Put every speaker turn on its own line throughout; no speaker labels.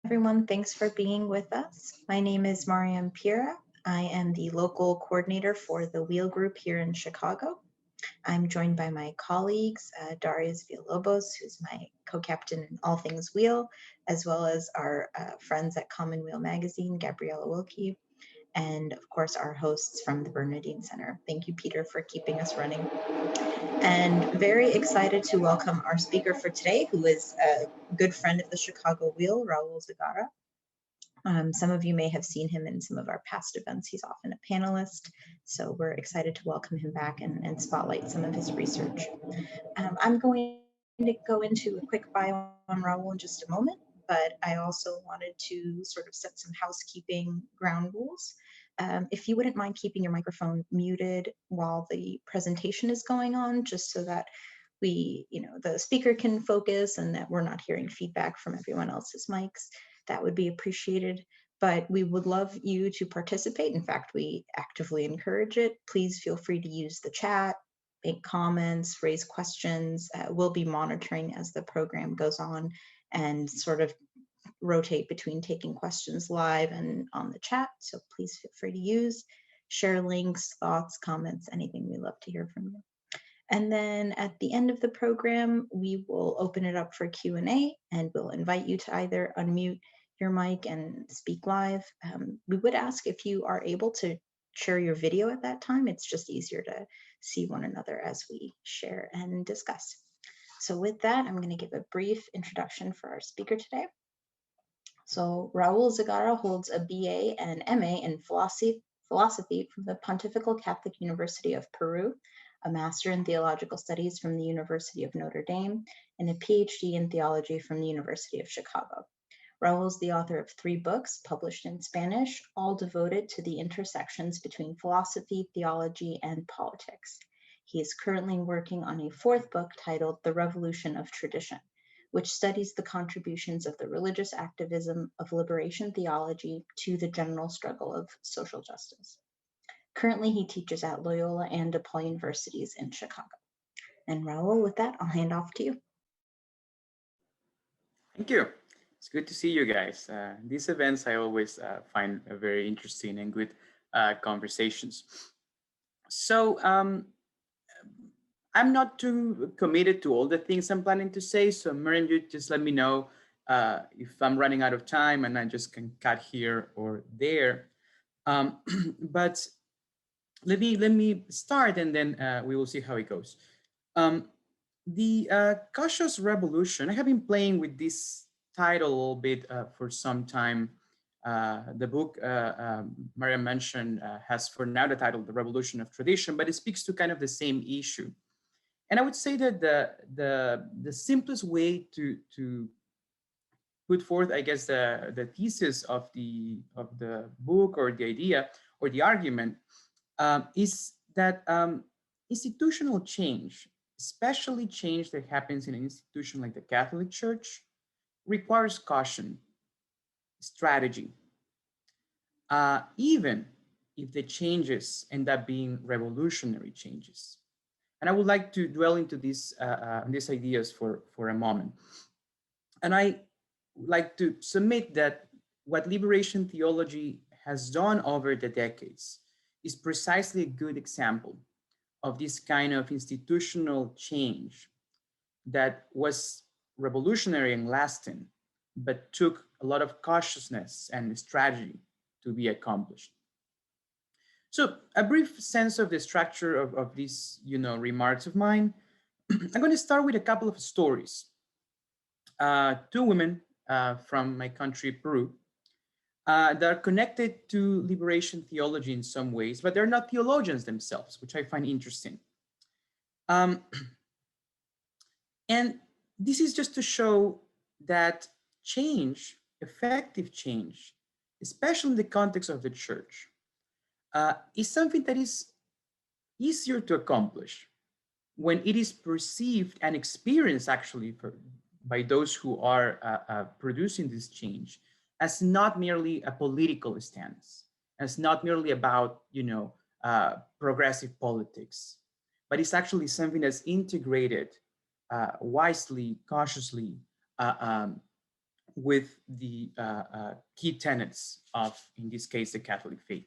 everyone. Thanks for being with us. My name is Mariam Pira. I am the local coordinator for the Wheel Group here in Chicago. I'm joined by my colleagues, Darius Villalobos, who's my co-captain in all things Wheel, as well as our friends at Commonweal Magazine, Gabriella Wilkie, and of course our hosts from the Bernardine Center. Thank you, Peter, for keeping us running. And very excited to welcome our speaker for today, who is a good friend of the Chicago Wheel, Raúl Zegarra. Some of you may have seen him in some of our past events. He's often a panelist, so we're excited to welcome him back and spotlight some of his research. I'm going to go into a quick bio on Raúl in just a moment, but I also wanted to sort of set some housekeeping ground rules. If you wouldn't mind keeping your microphone muted while the presentation is going on, just so that the speaker can focus and that we're not hearing feedback from everyone else's mics, that would be appreciated. But we would love you to participate. In fact, we actively encourage it. Please feel free to use the chat, make comments, raise questions. We'll be monitoring as the program goes on and sort of rotate between taking questions live and on the chat. So please feel free to share links, thoughts, comments, anything. We love to hear from you. And then at the end of the program, we will open it up for Q&A, and we'll invite you to either unmute your mic and speak live. We would ask if you are able to share your video at that time. It's just easier to see one another as we share and discuss. So with that, I'm going to give a brief introduction for our speaker today. So Raúl Zegarra holds a BA and MA in philosophy from the Pontifical Catholic University of Peru, a Master in Theological Studies from the University of Notre Dame, and a PhD in Theology from the University of Chicago. Raúl is the author of 3 books published in Spanish, all devoted to the intersections between philosophy, theology, and politics. He is currently working on a 4th book titled The Revolution of Tradition, which studies the contributions of the religious activism of liberation theology to the general struggle of social justice. Currently, he teaches at Loyola and DePaul universities in Chicago. And Raúl, with that, I'll hand off to you.
Thank you. It's good to see you guys. These events I always find very interesting and good conversations. So I'm not too committed to all the things I'm planning to say. So Miriam, you just let me know if I'm running out of time and I just can cut here or there. But let me start and then we will see how it goes. The cautious revolution, I have been playing with this title a little bit for some time. The book Maria mentioned has for now the title, The Revolution of Tradition, but it speaks to kind of the same issue. And I would say that the simplest way to put forth, I guess, the thesis of the book or the idea or the argument is that institutional change, especially change that happens in an institution like the Catholic Church, requires caution, strategy, even if the changes end up being revolutionary changes. And I would like to dwell into these ideas for a moment. And I would like to submit that what liberation theology has done over the decades is precisely a good example of this kind of institutional change that was revolutionary and lasting, but took a lot of cautiousness and strategy to be accomplished. So a brief sense of the structure of these remarks of mine. I'm going to start with a couple of stories. 2 women from my country, Peru, that are connected to liberation theology in some ways, but they're not theologians themselves, which I find interesting. And this is just to show that change, effective change, especially in the context of the church, is something that is easier to accomplish when it is perceived and experienced actually by those who are producing this change as not merely a political stance, as not merely about progressive politics, but it's actually something that's integrated wisely, cautiously, with the key tenets of, in this case, the Catholic faith.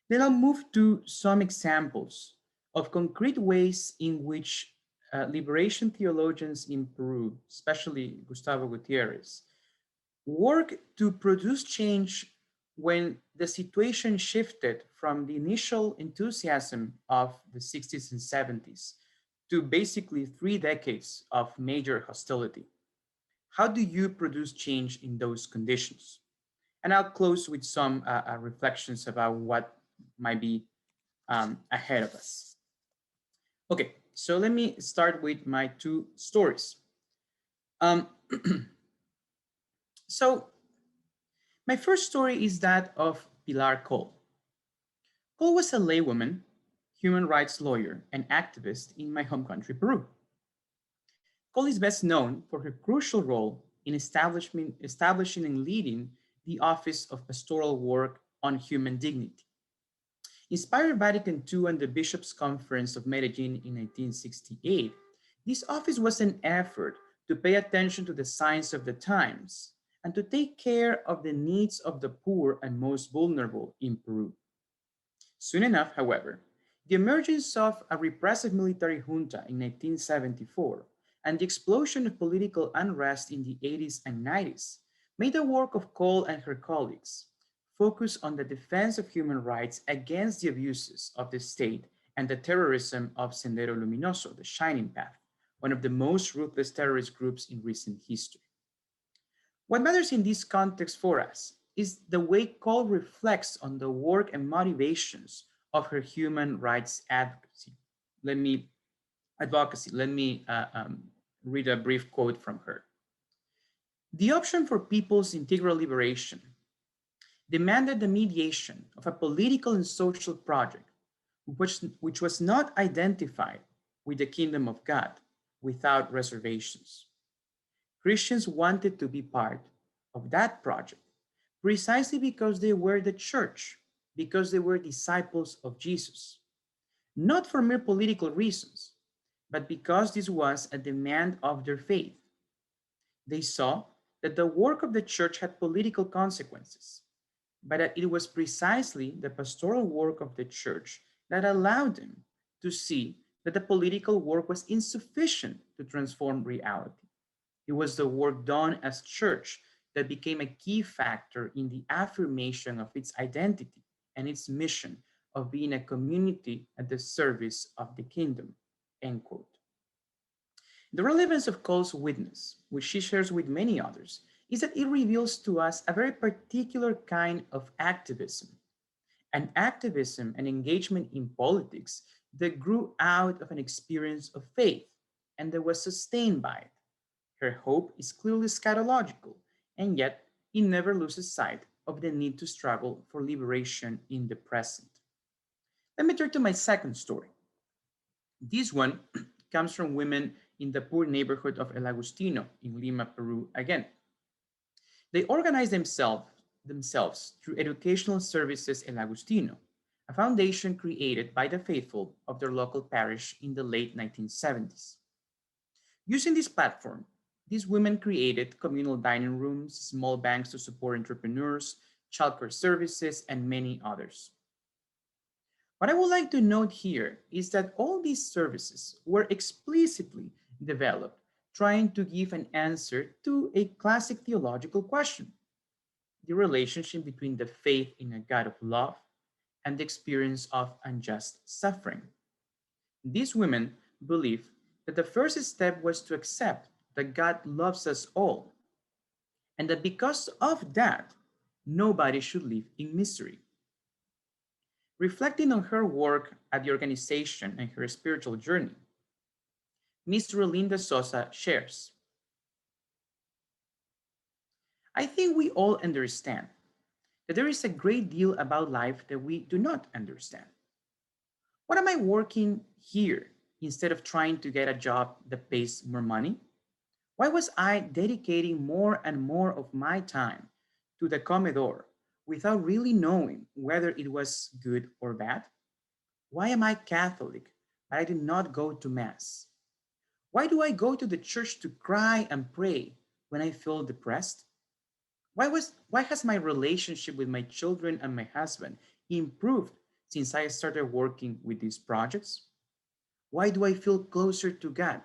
Then I'll move to some examples of concrete ways in which liberation theologians in Peru, especially Gustavo Gutierrez, work to produce change when the situation shifted from the initial enthusiasm of the 60s and 70s to basically 3 decades of major hostility. How do you produce change in those conditions? And I'll close with some reflections about what might be ahead of us. Okay, so let me start with my two stories. Um, so my first story is that of Pilar Cole. Cole was a laywoman, human rights lawyer, and activist in my home country, Peru. Cole is best known for her crucial role in establishing and leading the Office of Pastoral Work on Human Dignity. Inspired Vatican II and the Bishops' Conference of Medellin in 1968, this office was an effort to pay attention to the signs of the times and to take care of the needs of the poor and most vulnerable in Peru. Soon enough, however, the emergence of a repressive military junta in 1974 and the explosion of political unrest in the 80s and 90s made the work of Cole and her colleagues focus on the defense of human rights against the abuses of the state and the terrorism of Sendero Luminoso, the Shining Path, one of the most ruthless terrorist groups in recent history. What matters in this context for us is the way Cole reflects on the work and motivations of her human rights advocacy. Let me read a brief quote from her. The option for people's integral liberation demanded the mediation of a political and social project which was not identified with the kingdom of God without reservations. Christians wanted to be part of that project precisely because they were the church, because they were disciples of Jesus, not for mere political reasons, but because this was a demand of their faith. They saw that the work of the church had political consequences, but that it was precisely the pastoral work of the church that allowed them to see that the political work was insufficient to transform reality. It was the work done as church that became a key factor in the affirmation of its identity and its mission of being a community at the service of the kingdom. End quote. The relevance of Cole's witness, which she shares with many others, is that it reveals to us a very particular kind of activism, an activism and engagement in politics that grew out of an experience of faith and that was sustained by it. Her hope is clearly scatological, and yet it never loses sight of the need to struggle for liberation in the present. Let me turn to my second story. This one comes from women in the poor neighborhood of El Agustino in Lima, Peru again. They organized themselves through Educational Services El Agustino, a foundation created by the faithful of their local parish in the late 1970s. Using this platform, these women created communal dining rooms, small banks to support entrepreneurs, childcare services, and many others. What I would like to note here is that all these services were explicitly developed trying to give an answer to a classic theological question: the relationship between the faith in a God of love and the experience of unjust suffering. These women believed that the first step was to accept that God loves us all, and that because of that, nobody should live in misery. Reflecting on her work at the organization and her spiritual journey, Ms. Rolinda Sosa shares, I think we all understand that there is a great deal about life that we do not understand. What am I working here instead of trying to get a job that pays more money? Why was I dedicating more and more of my time to the comedor without really knowing whether it was good or bad? Why am I Catholic, but I do not go to Mass? Why do I go to the church to cry and pray when I feel depressed? Why has my relationship with my children and my husband improved since I started working with these projects? Why do I feel closer to God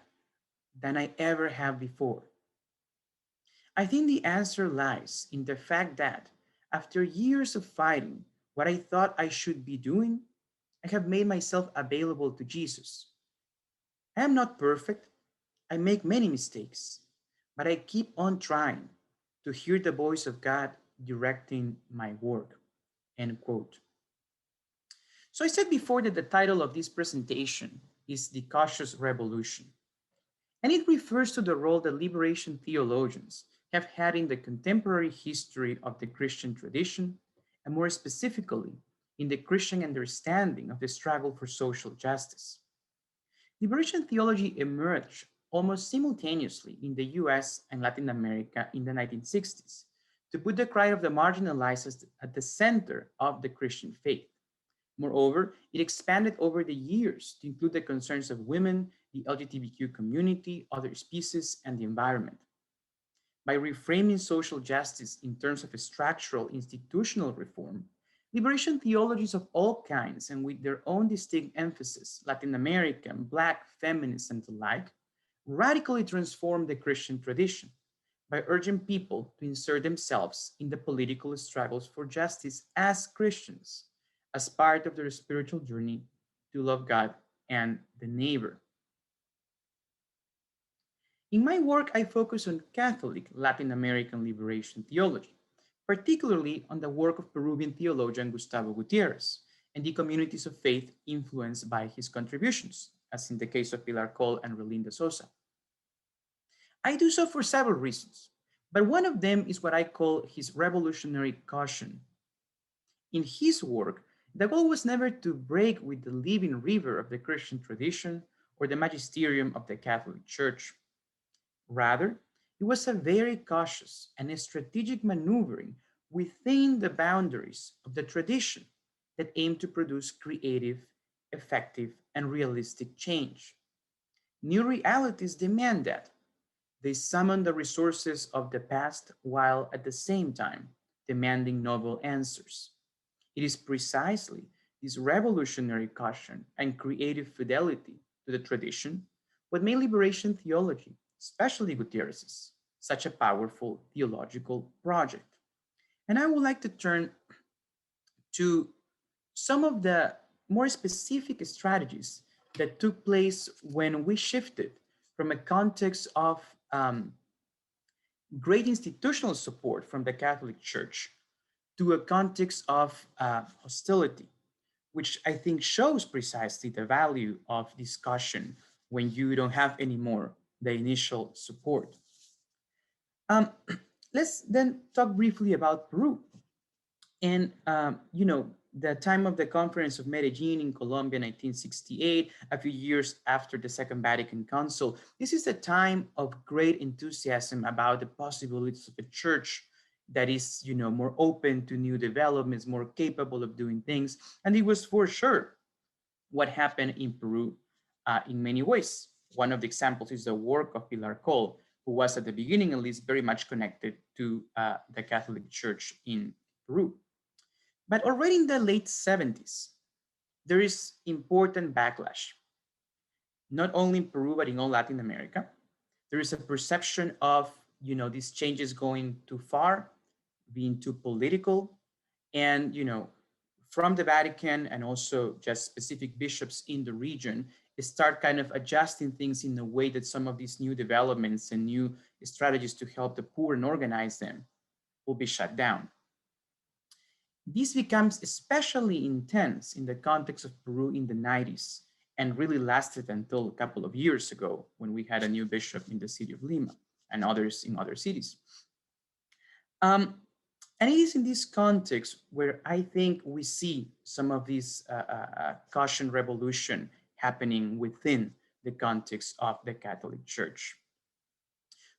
than I ever have before? I think the answer lies in the fact that after years of fighting what I thought I should be doing, I have made myself available to Jesus. I am not perfect. I make many mistakes, but I keep on trying to hear the voice of God directing my work. End quote. So I said before that the title of this presentation is The Cautious Revolution, and it refers to the role that liberation theologians have had in the contemporary history of the Christian tradition, and more specifically, in the Christian understanding of the struggle for social justice. Liberation theology emerged almost simultaneously in the US and Latin America in the 1960s to put the cry of the marginalized at the center of the Christian faith. Moreover, it expanded over the years to include the concerns of women, the LGBTQ community, other species, and the environment. By reframing social justice in terms of a structural institutional reform, liberation theologies of all kinds and with their own distinct emphasis, Latin American, Black, feminist, and the like, radically transformed the Christian tradition by urging people to insert themselves in the political struggles for justice as Christians, as part of their spiritual journey to love God and the neighbor. In my work, I focus on Catholic Latin American liberation theology, particularly on the work of Peruvian theologian Gustavo Gutierrez and the communities of faith influenced by his contributions, as in the case of Pilar Cole and Relinda Sosa. I do so for several reasons, but one of them is what I call his revolutionary caution. In his work, the goal was never to break with the living river of the Christian tradition or the magisterium of the Catholic Church. Rather, it was a very cautious and a strategic maneuvering within the boundaries of the tradition that aimed to produce creative, effective, and realistic change. New realities demand that. They summon the resources of the past while at the same time demanding novel answers. It is precisely this revolutionary caution and creative fidelity to the tradition what made liberation theology, especially Gutierrez's, such a powerful theological project. And I would like to turn to some of the more specific strategies that took place when we shifted from a context of great institutional support from the Catholic Church to a context of hostility, which I think shows precisely the value of discussion when you don't have anymore the initial support. Um, let's then talk briefly about Peru. And, the time of the Conference of Medellin in Colombia, 1968, a few years after the Second Vatican Council, this is a time of great enthusiasm about the possibilities of a church that is, more open to new developments, more capable of doing things. And it was for sure what happened in Peru in many ways. One of the examples is the work of Pilar Cole, who was at the beginning, at least, very much connected to the Catholic Church in Peru. But already in the late 70s, there is important backlash, not only in Peru, but in all Latin America. There is a perception of, these changes going too far, being too political, and, from the Vatican and also just specific bishops in the region start kind of adjusting things in a way that some of these new developments and new strategies to help the poor and organize them will be shut down. This becomes especially intense in the context of Peru in the 90s and really lasted until a couple of years ago when we had a new bishop in the city of Lima and others in other cities. And it is in this context where I think we see some of this caution revolution happening within the context of the Catholic Church.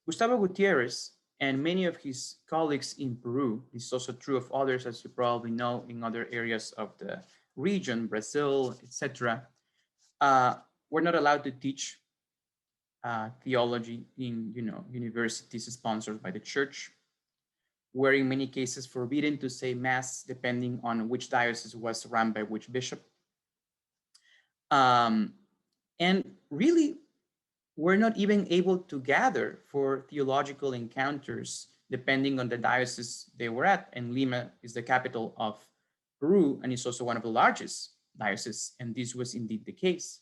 Gustavo Gutierrez and many of his colleagues in Peru, this is also true of others, as you probably know, in other areas of the region, Brazil, etc., were not allowed to teach theology in, universities sponsored by the church, were in many cases forbidden to say mass depending on which diocese was run by which bishop. Um, and really were not even able to gather for theological encounters depending on the diocese they were at. And Lima is the capital of Peru, and it's also one of the largest dioceses, and this was indeed the case.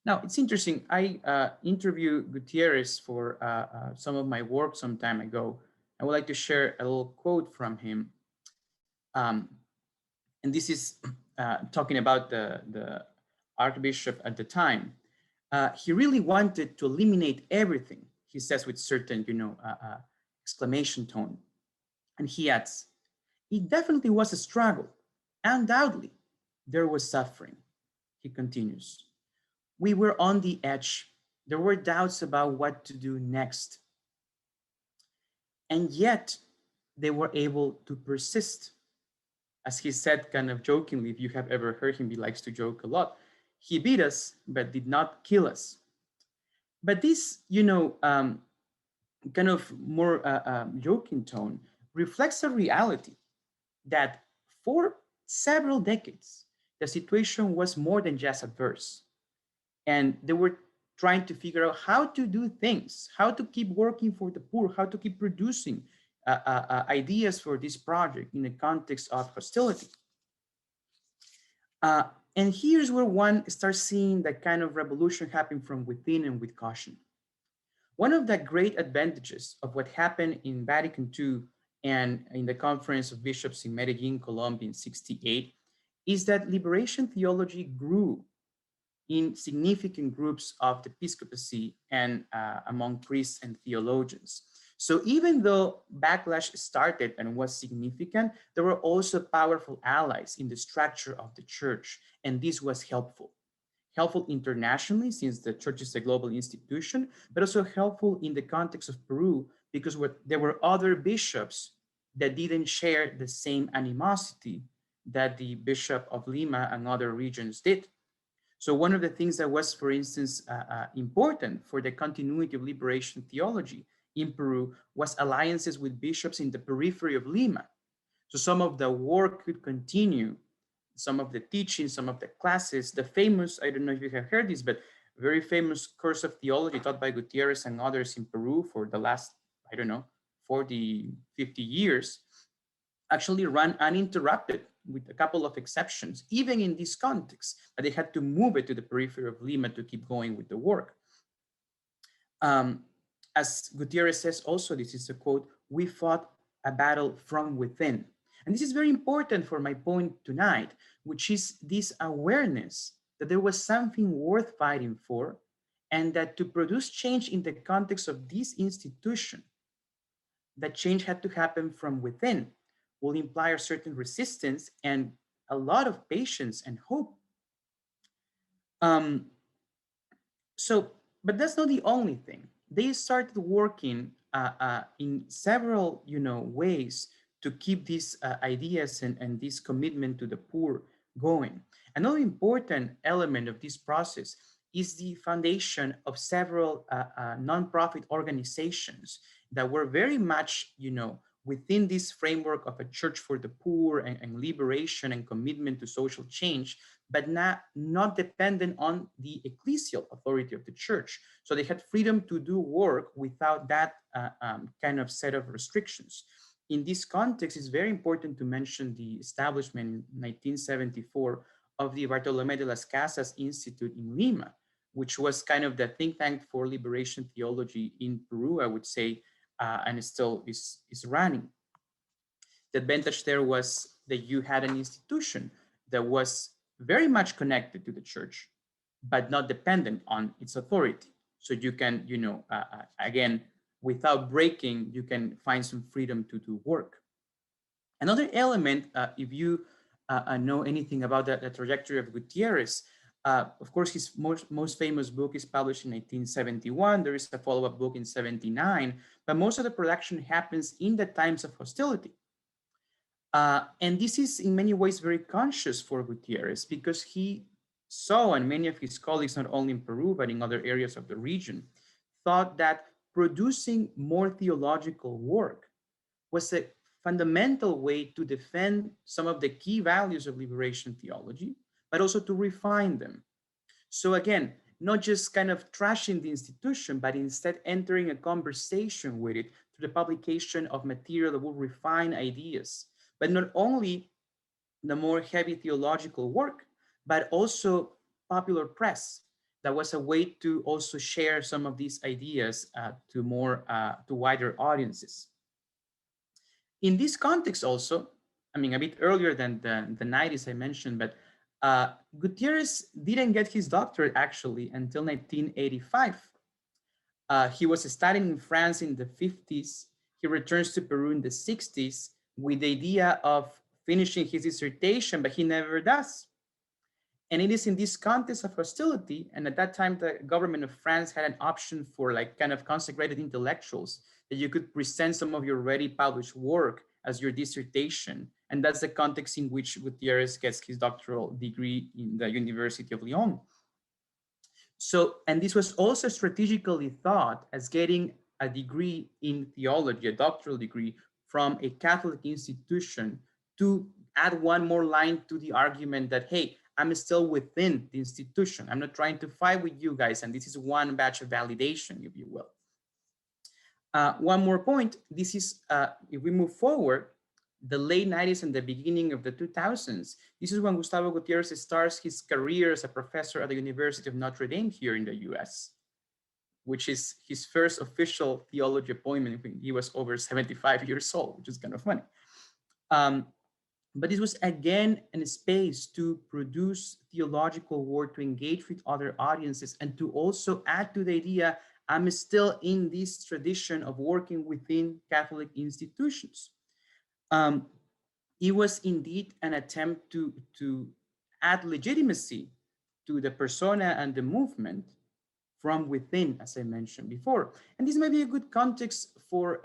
Now, it's interesting. I interviewed Gutierrez for some of my work some time ago. I would like to share a little quote from him. Um, and this is talking about the archbishop at the time. He really wanted to eliminate everything, he says with certain, exclamation tone. And he adds, it definitely was a struggle. Undoubtedly, there was suffering. He continues, we were on the edge. There were doubts about what to do next. And yet, they were able to persist. As he said, kind of jokingly, if you have ever heard him, he likes to joke a lot. He beat us, but did not kill us. But this, kind of more joking tone reflects a reality that for several decades, the situation was more than just adverse. And they were trying to figure out how to do things, how to keep working for the poor, how to keep producing ideas for this project in the context of hostility. Uh, and here's where one starts seeing that kind of revolution happen from within and with caution. One of the great advantages of what happened in Vatican II and in the Conference of Bishops in Medellin, Colombia in 68 is that liberation theology grew in significant groups of the episcopacy and among priests and theologians. So even though backlash started and was significant, there were also powerful allies in the structure of the church, and this was helpful. Helpful internationally, since the church is a global institution, but also helpful in the context of Peru, because there were other bishops that didn't share the same animosity that the Bishop of Lima and other regions did. So one of the things that was, for instance, important for the continuity of liberation theology in Peru was alliances with bishops in the periphery of Lima. So some of the work could continue, some of the teaching, some of the classes, the famous, I don't know if you have heard this, but very famous course of theology taught by Gutierrez and others in Peru for the last, I don't know, 40, 50 years, actually ran uninterrupted with a couple of exceptions, even in this context, that they had to move it to the periphery of Lima to keep going with the work. As Gutierrez says also, this is a quote, we fought a battle from within. And this is very important for my point tonight, which is this awareness that there was something worth fighting for, and that to produce change in the context of this institution, that change had to happen from within, will imply a certain resistance and a lot of patience and hope. Um, but that's not the only thing. They started working in several, ways to keep these ideas and this commitment to the poor going. Another important element of this process is the foundation of several nonprofit organizations that were very much, within this framework of a church for the poor and liberation and commitment to social change, but not dependent on the ecclesial authority of the church. So they had freedom to do work without that kind of set of restrictions. In this context, it's very important to mention the establishment in 1974 of the Bartolomé de las Casas Institute in Lima, which was kind of the think tank for liberation theology in Peru, I would say, and it still is running. The advantage there was that you had an institution that was very much connected to the church, but not dependent on its authority. So you can, again, without breaking, you can find some freedom to do work. Another element, if you know anything about the trajectory of Gutierrez, of course, his most famous book is published in 1971. There is a follow-up book in 79, but most of the production happens in the times of hostility. And this is in many ways very conscious for Gutierrez because he saw, and many of his colleagues, not only in Peru, but in other areas of the region, thought that producing more theological work was a fundamental way to defend some of the key values of liberation theology, but also to refine them. So again, not just kind of trashing the institution, but instead entering a conversation with it through the publication of material that will refine ideas. But not only the more heavy theological work, but also popular press. That was a way to also share some of these ideas to wider audiences. In this context also, I mean, a bit earlier than the 90s I mentioned, but Gutierrez didn't get his doctorate actually until 1985. He was studying in France in the 50s. He returns to Peru in the 60s with the idea of finishing his dissertation, but he never does. And it is in this context of hostility, and at that time, the government of France had an option for like kind of consecrated intellectuals that you could present some of your already published work as your dissertation. And that's the context in which Gutierrez gets his doctoral degree in the University of Lyon. So, and this was also strategically thought as getting a degree in theology, a doctoral degree from a Catholic institution, to add one more line to the argument that, hey, I'm still within the institution. I'm not trying to fight with you guys. And this is one batch of validation, if you will. One more point, this is, if we move forward, the late 90s and the beginning of the 2000s, this is when Gustavo Gutierrez starts his career as a professor at the University of Notre Dame here in the US, which is his first official theology appointment when he was over 75 years old, which is kind of funny. But this was again a space to produce theological work, to engage with other audiences, and to also add to the idea, I'm still in this tradition of working within Catholic institutions. It was indeed an attempt to add legitimacy to the persona and the movement from within, as I mentioned before. And this may be a good context for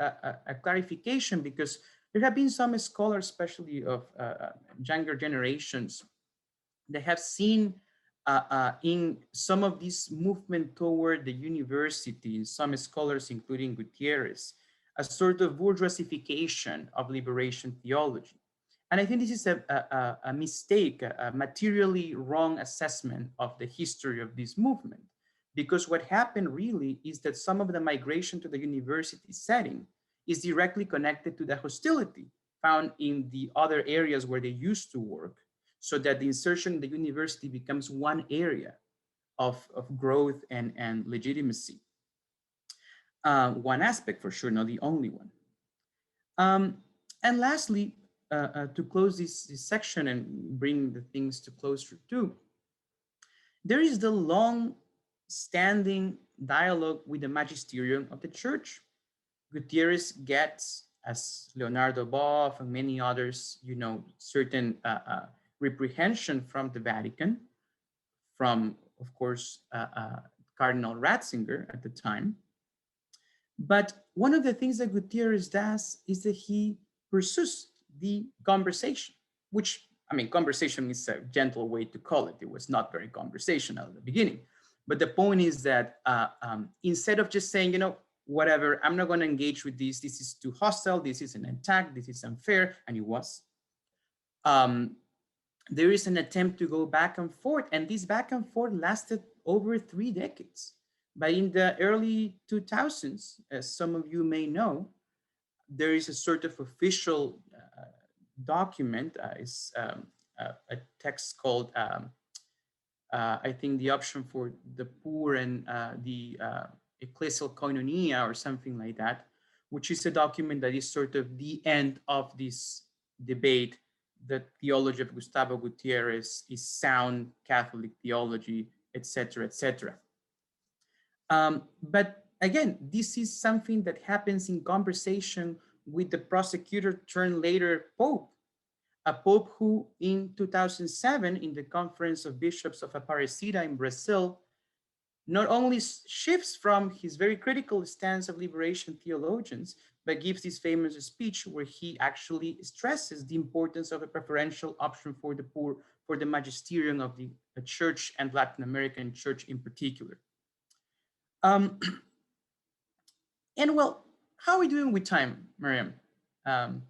a clarification, because there have been some scholars, especially of younger generations, that have seen in some of this movement toward the university, some scholars, including Gutierrez, a sort of bourgeoisification of liberation theology. And I think this is a mistake, a materially wrong assessment of the history of this movement. Because what happened really is that some of the migration to the university setting is directly connected to the hostility found in the other areas where they used to work, so that the insertion in the university becomes one area of growth and legitimacy. One aspect for sure, not the only one. And lastly, to close this section and bring the things to closure too, there is the long-standing dialogue with the magisterium of the church. Gutierrez gets, as Leonardo Boff and many others, certain reprehension from the Vatican, from, of course, Cardinal Ratzinger at the time. But one of the things that Gutierrez does is that he pursues the conversation, which, I mean, conversation is a gentle way to call it. It was not very conversational at the beginning. But the point is that instead of just saying, whatever, I'm not going to engage with this, this is too hostile, this is an attack, this is unfair, and it was. There is an attempt to go back and forth, and this back and forth lasted over 3 decades. But in the early 2000s, as some of you may know, there is a sort of official document, is a text called, I think, the option for the poor and the ecclesial koinonia or something like that, which is a document that is sort of the end of this debate. The theology of Gustavo Gutierrez is sound Catholic theology, etc., etc. But again, this is something that happens in conversation with the prosecutor turned later Pope, a Pope who in 2007, in the Conference of Bishops of Aparecida in Brazil, not only shifts from his very critical stance of liberation theologians, but gives this famous speech where he actually stresses the importance of a preferential option for the poor for the magisterium of the church and Latin American church in particular. Um, and well, how are we doing with time, Miriam? Um,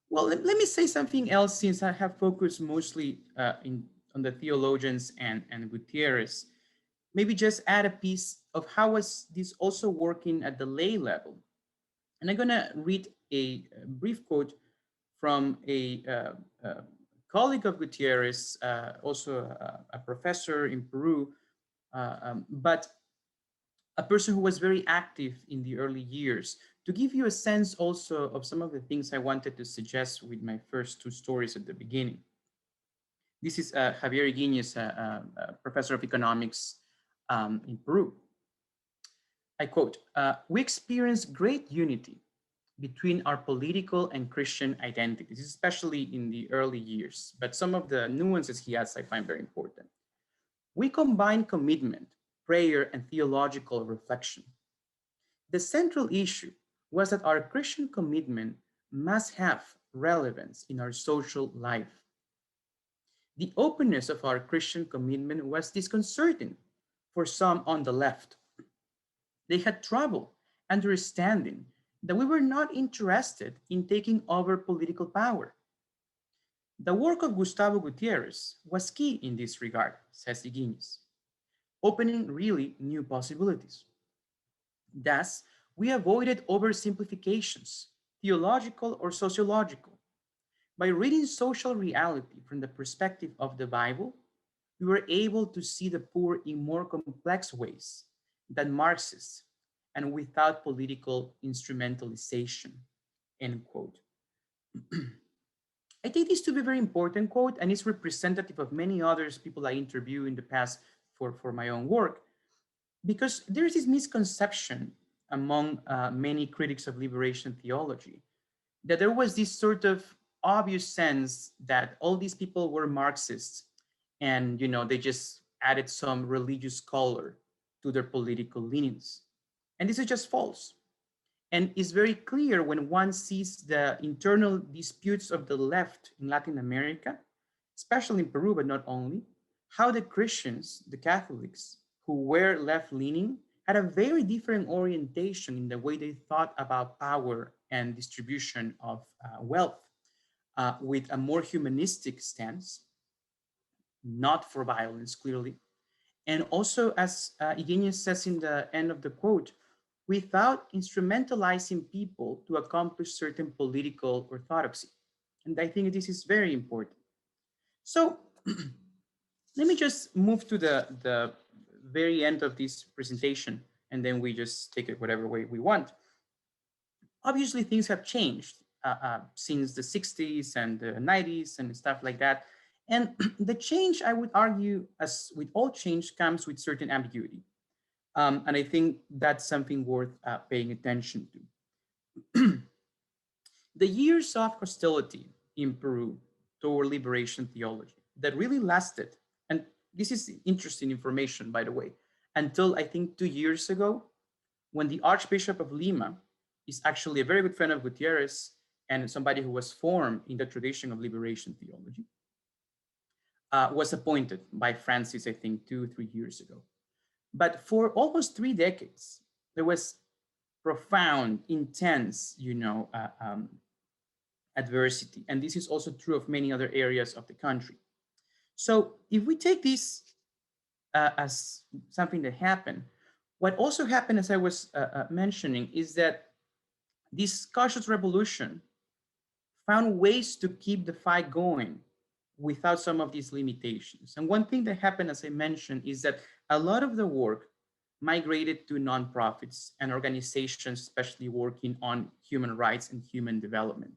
well, let me say something else since I have focused mostly on the theologians and Gutierrez. Maybe just add a piece of how was this also working at the lay level. And I'm going to read a brief quote from a colleague of Gutierrez, also a professor in Peru, but a person who was very active in the early years, to give you a sense also of some of the things I wanted to suggest with my first two stories at the beginning. This is Javier Iguinez, a professor of economics in Peru. I quote, "We experience great unity between our political and Christian identities, especially in the early years. But some of the nuances he has, I find very important. We combine commitment, prayer, and theological reflection. The central issue was that our Christian commitment must have relevance in our social life. The openness of our Christian commitment was disconcerting for some on the left. They had trouble understanding that we were not interested in taking over political power. The work of Gustavo Gutierrez was key in this regard, says Iguinez, opening really new possibilities. Thus, we avoided oversimplifications, theological or sociological. By reading social reality from the perspective of the Bible, we were able to see the poor in more complex ways than Marxists and without political instrumentalization, end quote. I take this to be a very important quote, and it's representative of many others people I interviewed in the past for my own work, because there's this misconception among many critics of liberation theology that there was this sort of obvious sense that all these people were Marxists and they just added some religious color to their political leanings. And this is just false. And it's very clear when one sees the internal disputes of the left in Latin America, especially in Peru, but not only, how the Christians, the Catholics, who were left leaning, had a very different orientation in the way they thought about power and distribution of wealth, with a more humanistic stance, not for violence, clearly. And also, as Iguinez says in the end of the quote, without instrumentalizing people to accomplish certain political orthodoxy. And I think this is very important. So let me just move to the very end of this presentation, and then we just take it whatever way we want. Obviously, things have changed since the 60s and the 90s and stuff like that. And the change, I would argue, as with all change, comes with certain ambiguity. And I think that's something worth paying attention to. The years of hostility in Peru toward liberation theology that really lasted, and this is interesting information, by the way, until I think 2 years ago, when the Archbishop of Lima is actually a very good friend of Gutierrez and somebody who was formed in the tradition of liberation theology, was appointed by Francis, I think, 2, 3 years ago. But for almost 3 decades, there was profound, intense, adversity. And this is also true of many other areas of the country. So if we take this as something that happened, what also happened, as I was mentioning, is that this cautious revolution found ways to keep the fight going without some of these limitations. And one thing that happened, as I mentioned, is that a lot of the work migrated to nonprofits and organizations, especially working on human rights and human development.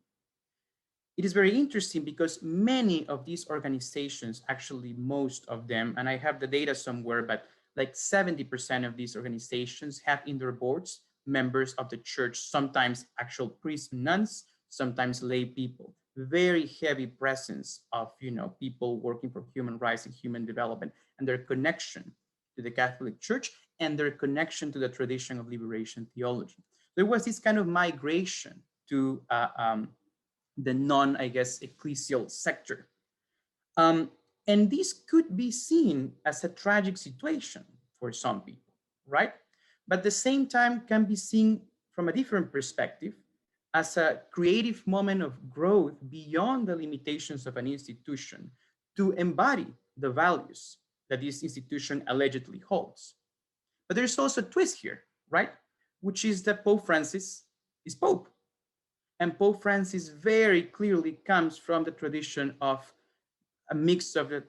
It is very interesting because many of these organizations, actually most of them, and I have the data somewhere, but like 70% of these organizations have in their boards members of the church, sometimes actual priests and nuns, sometimes lay people. Very heavy presence of people working for human rights and human development, and their connection to the Catholic Church and their connection to the tradition of liberation theology. There was this kind of migration to the non, I guess, ecclesial sector. Um, and this could be seen as a tragic situation for some people, right? But at the same time can be seen from a different perspective as a creative moment of growth beyond the limitations of an institution to embody the values that this institution allegedly holds. But there's also a twist here, right? Which is that Pope Francis is Pope. And Pope Francis very clearly comes from the tradition of a mix of the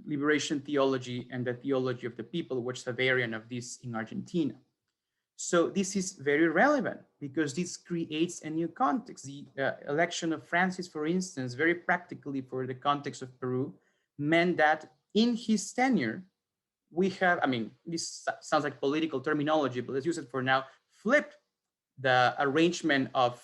liberation theology and the theology of the people, which is a variant of this in Argentina. So this is very relevant because this creates a new context. The election of Francis, for instance, very practically for the context of Peru, meant that in his tenure, we have, I mean, this sounds like political terminology, but let's use it for now, flipped the arrangement of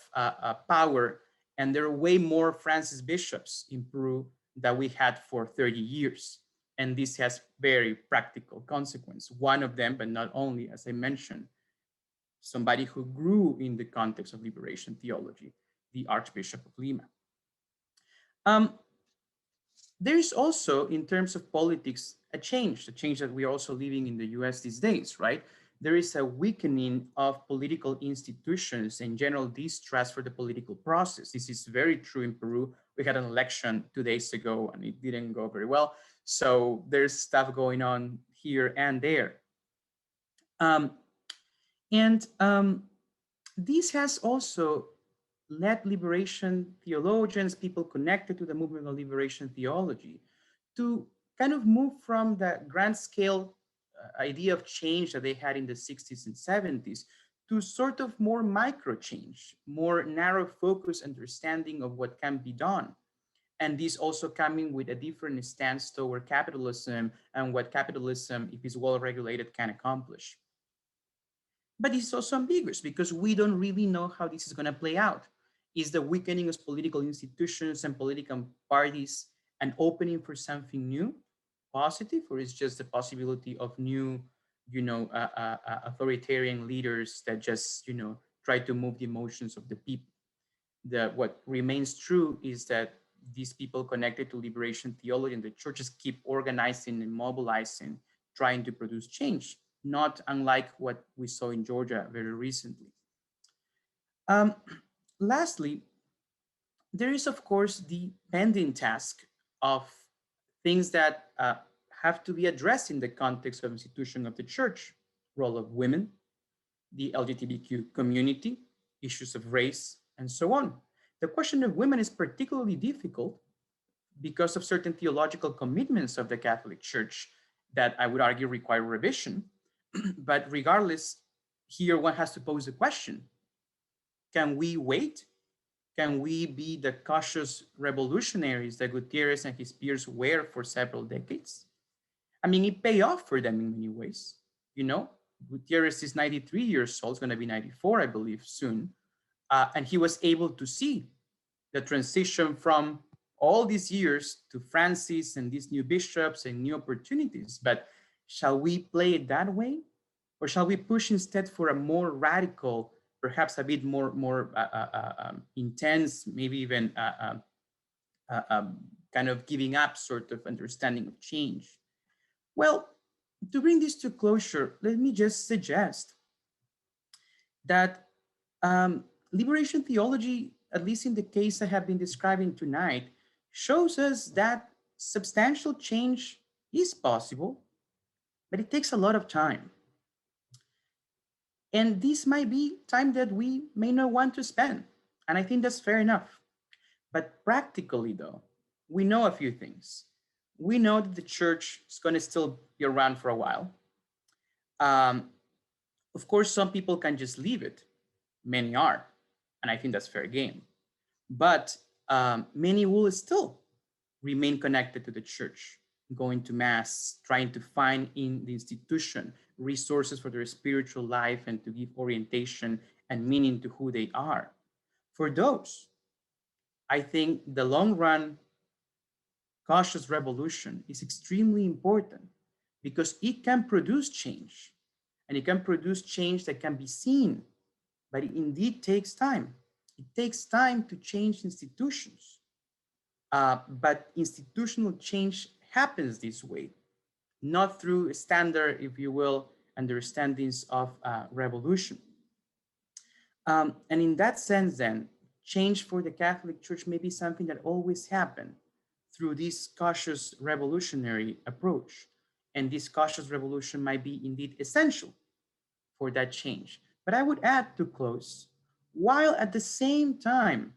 power, and there are way more Francis bishops in Peru that we had for 30 years. And this has very practical consequence. One of them, but not only, as I mentioned, somebody who grew in the context of liberation theology, the Archbishop of Lima. Um, there is also, in terms of politics, a change that we are also living in the US these days, right? There is a weakening of political institutions and general distrust for the political process. This is very true in Peru. We had an election 2 days ago and it didn't go very well. So there's stuff going on here and there. Um, and this has also led liberation theologians, people connected to the movement of liberation theology, to kind of move from the grand scale idea of change that they had in the 60s and 70s to sort of more micro change, more narrow focus understanding of what can be done. And this also coming with a different stance toward capitalism and what capitalism, if it's well regulated, can accomplish. But it's also ambiguous because we don't really know how this is going to play out. Is the weakening of political institutions and political parties an opening for something new, positive, or is just the possibility of new, authoritarian leaders that just, try to move the emotions of the people? What remains true is that these people connected to liberation theology and the churches keep organizing and mobilizing, trying to produce change, not unlike what we saw in Georgia very recently. Um, Lastly, there is, of course, the pending task of things that have to be addressed in the context of institution of the church: role of women, the LGBTQ community, issues of race, and so on. The question of women is particularly difficult because of certain theological commitments of the Catholic Church that I would argue require revision. But regardless, here one has to pose the question: can we wait? Can we be the cautious revolutionaries that Gutierrez and his peers were for several decades? I mean, it paid off for them in many ways. You know, Gutierrez is 93 years old, is going to be 94, I believe, soon. And he was able to see the transition from all these years to Francis and these new bishops and new opportunities. But shall we play it that way? Or shall we push instead for a more radical, perhaps a bit more intense, maybe even kind of giving up sort of understanding of change? Well, to bring this to closure, let me just suggest that liberation theology, at least in the case I have been describing tonight, shows us that substantial change is possible, but it takes a lot of time. And this might be time that we may not want to spend. And I think that's fair enough. But practically, though, we know a few things. We know that the church is going to still be around for a while. Um, of course, some people can just leave it. Many are. And I think that's fair game. But many will still remain connected to the church, going to mass, trying to find in the institution resources for their spiritual life and to give orientation and meaning to who they are. For those, I think the long run cautious revolution is extremely important because it can produce change, and it can produce change that can be seen, but it indeed takes time. It takes time to change institutions. But institutional change happens this way, not through standard, if you will, understandings of revolution. And in that sense, then, change for the Catholic Church may be something that always happened through this cautious revolutionary approach. And this cautious revolution might be indeed essential for that change. But I would add to close, while at the same time,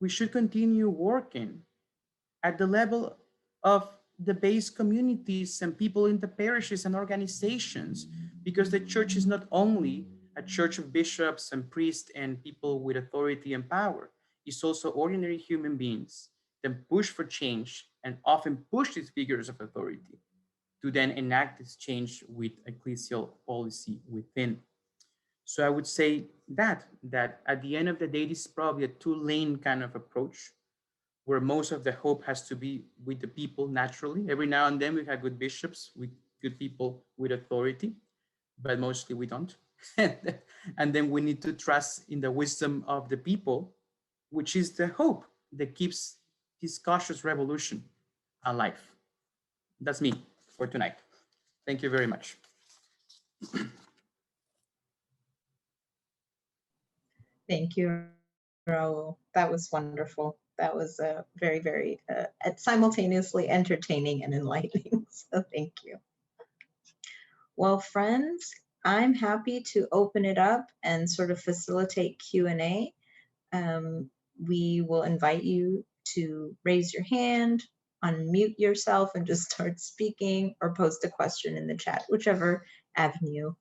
we should continue working at the level of the base communities and people in the parishes and organizations, because the church is not only a church of bishops and priests and people with authority and power, it's also ordinary human beings that push for change and often push these figures of authority to then enact this change with ecclesial policy within. So I would say that at the end of the day, this is probably a two-lane kind of approach where most of the hope has to be with the people naturally. Every now and then we have good bishops, with good people with authority, but mostly we don't. And then we need to trust in the wisdom of the people, which is the hope that keeps this cautious revolution alive. That's me for tonight. Thank you very much.
Thank you, Raul. That was wonderful. That was very, very simultaneously entertaining and enlightening. So thank you. Well, friends, I'm happy to open it up and sort of facilitate Q&A. We will invite you to raise your hand, unmute yourself and just start speaking, or post a question in the chat, whichever avenue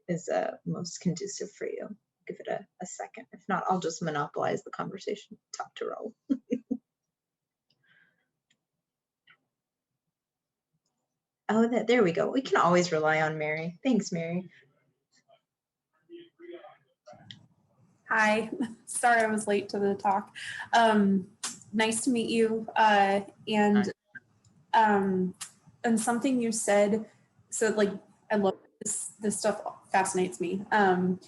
is most conducive for you. Give it a second. If not, I'll just monopolize the conversation. Talk to Raul. Oh, there we go. We can always rely on Mary. Thanks, Mary.
Hi, sorry I was late to the talk. Nice to meet you. And something you said, so like I love this stuff fascinates me. One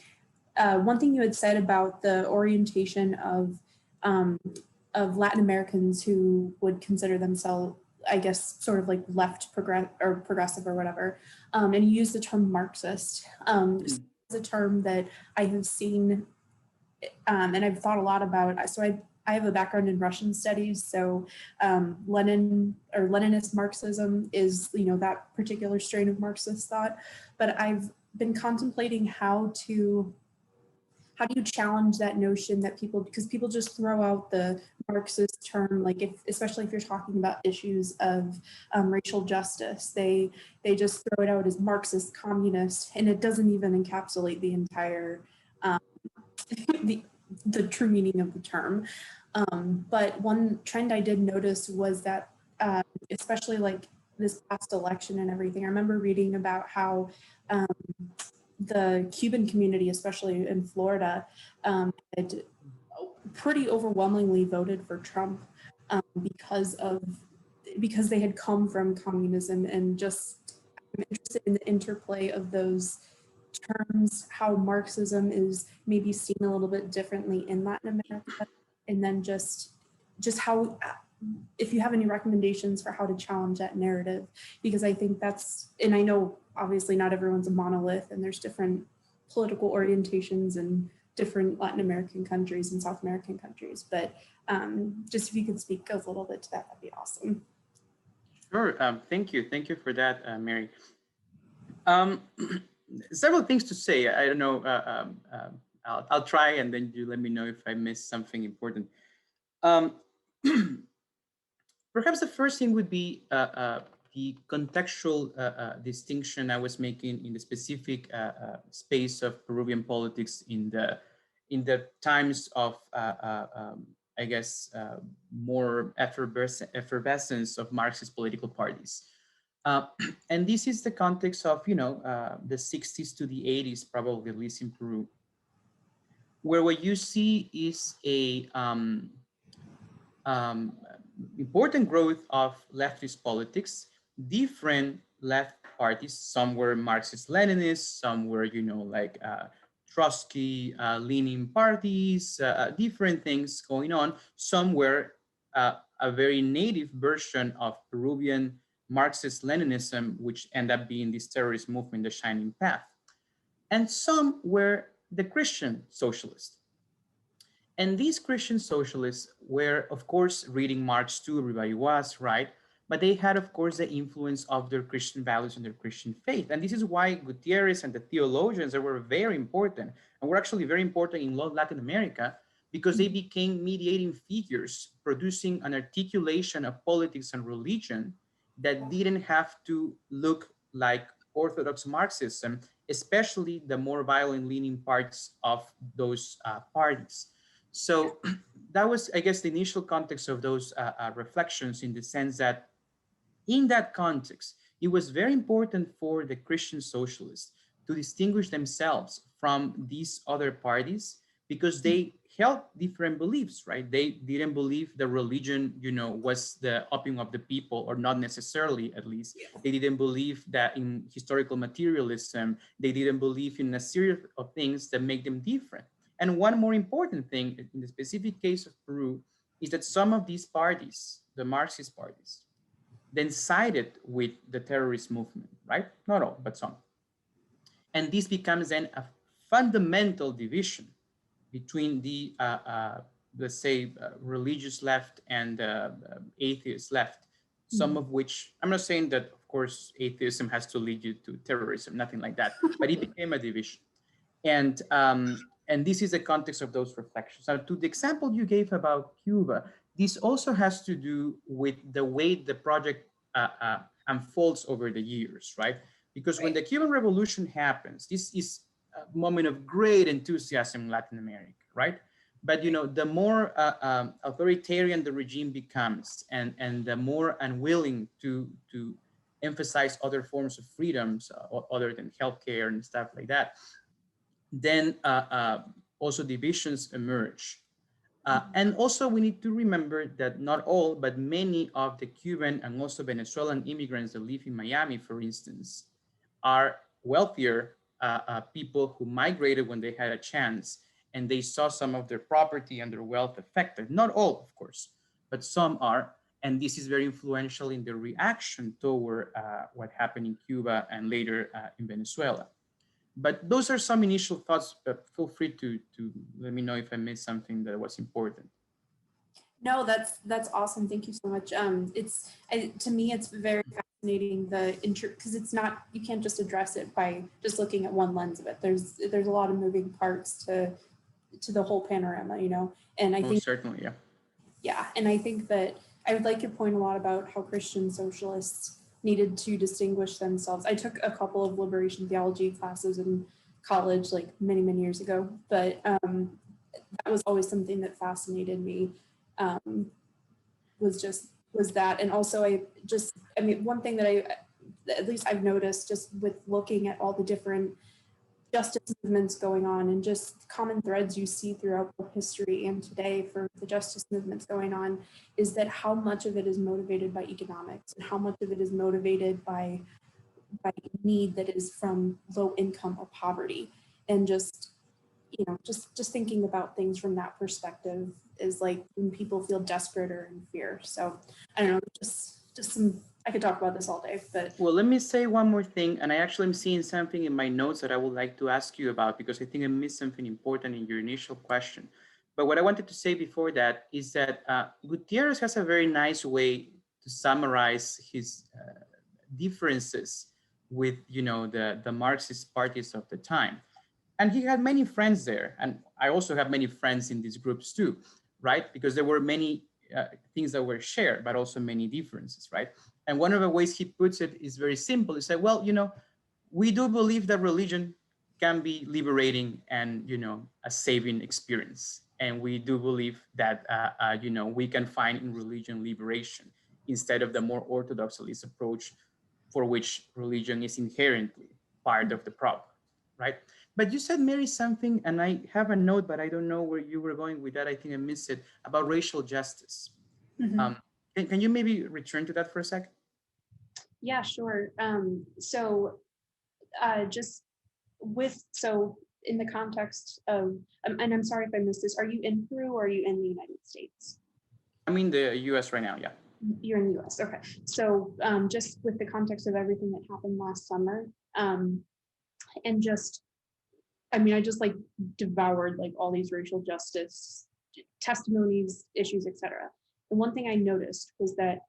thing you had said about the orientation of Latin Americans who would consider themselves, I guess, sort of like left progressive or whatever, and you used the term Marxist. It's a term that I have seen and I've thought a lot about. So I have a background in Russian studies, so Lenin or Leninist Marxism is, you know, that particular strain of Marxist thought. But I've been contemplating how do you challenge that notion that because people just throw out the Marxist term, like especially if you're talking about issues of racial justice, they just throw it out as Marxist, communist, and it doesn't even encapsulate the entire the true meaning of the term. But one trend I did notice was that, especially like this past election and everything, I remember reading about how the Cuban community, especially in Florida, had pretty overwhelmingly voted for Trump because they had come from communism, and just I'm interested in the interplay of those terms, how Marxism is maybe seen a little bit differently in Latin America, and then just how, if you have any recommendations for how to challenge that narrative, because I think that's, and I know obviously not everyone's a monolith and there's different political orientations in different Latin American countries and South American countries, but just if you could speak a little bit to that, that'd be awesome.
Sure, thank you for that, Mary. Several things to say. I don't know. I'll try, and then you let me know if I missed something important. Perhaps the first thing would be the contextual distinction I was making in the specific space of Peruvian politics in the times of, I guess, more effervescence of Marxist political parties. And this is the context of, the 60s to the 80s, probably, at least in Peru, where what you see is a important growth of leftist politics, different left parties. Some were Marxist-Leninists, some were, like Trotsky leaning parties, different things going on. Some were a very native version of Peruvian Marxist-Leninism, which ended up being this terrorist movement, the Shining Path. And some were the Christian socialists. And these Christian socialists were, of course, reading Marx too, everybody was, right? But they had, of course, the influence of their Christian values and their Christian faith. And this is why Gutierrez and the theologians, they were very important, and were actually very important in Latin America, because they became mediating figures, producing an articulation of politics and religion that didn't have to look like Orthodox Marxism, especially the more violent leaning parts of those parties. So that was, I guess, the initial context of those reflections, in the sense that in that context, it was very important for the Christian socialists to distinguish themselves from these other parties, because they held different beliefs, right? They didn't believe the religion, was the opium of the people, or not necessarily, at least. They didn't believe that in historical materialism. They didn't believe in a series of things that make them different. And one more important thing in the specific case of Peru is that some of these parties, the Marxist parties, then sided with the terrorist movement, right? Not all, but some. And this becomes then a fundamental division between the, let's say, religious left and atheist left, some of which, I'm not saying that, of course, atheism has to lead you to terrorism, nothing like that, but it became a division. And this is the context of those reflections. Now, to the example you gave about Cuba, this also has to do with the way the project unfolds over the years, right? Because when the Cuban Revolution happens, this is a moment of great enthusiasm in Latin America, right? But the more authoritarian the regime becomes, and the more unwilling to emphasize other forms of freedoms other than healthcare and stuff like that, then also divisions emerge. And also we need to remember that not all, but many of the Cuban and also Venezuelan immigrants that live in Miami, for instance, are wealthier people who migrated when they had a chance, and they saw some of their property and their wealth affected. Not all, of course, but some are. And this is very influential in the reaction toward what happened in Cuba and later in Venezuela. But those are some initial thoughts, but feel free to let me know if I missed something that was important.
No, that's awesome. Thank you so much. To me, it's very fascinating, because it's not, you can't just address it by just looking at one lens of it. There's a lot of moving parts to the whole panorama, and I think
certainly, yeah.
Yeah, and I think that I would like your point a lot about how Christian socialists needed to distinguish themselves. I took a couple of liberation theology classes in college, like many years ago, but that was always something that fascinated me. Was that, and also one thing that at least I've noticed just with looking at all the different justice movements going on, and just common threads you see throughout history and today for the justice movements going on, is that how much of it is motivated by economics, and how much of it is motivated by need that is from low income or poverty. And just thinking about things from that perspective is like when people feel desperate or in fear. So I don't know, just some, I could talk about this all day, but.
Well, let me say one more thing. And I actually am seeing something in my notes that I would like to ask you about, because I think I missed something important in your initial question. But what I wanted to say before that is that Gutierrez has a very nice way to summarize his differences with, the Marxist parties of the time. And he had many friends there. And I also have many friends in these groups too, right? Because there were many things that were shared, but also many differences, right? And one of the ways he puts it is very simple. He said, well, we do believe that religion can be liberating and, a saving experience. And we do believe that, we can find in religion liberation instead of the more orthodoxalist approach for which religion is inherently part of the problem, right? But you said, Mary, something, and I have a note, but I don't know where you were going with that. I think I missed it, about racial justice.
Mm-hmm.
Can you maybe return to that for a second?
Yeah, sure. So in the context of, and I'm sorry if I missed this, are you in Peru or are you in the United States?
I'm in the US right now, yeah.
You're in the US, okay. So just with the context of everything that happened last summer, and just, I mean, I just like devoured like all these racial justice testimonies, issues, etc. The one thing I noticed was that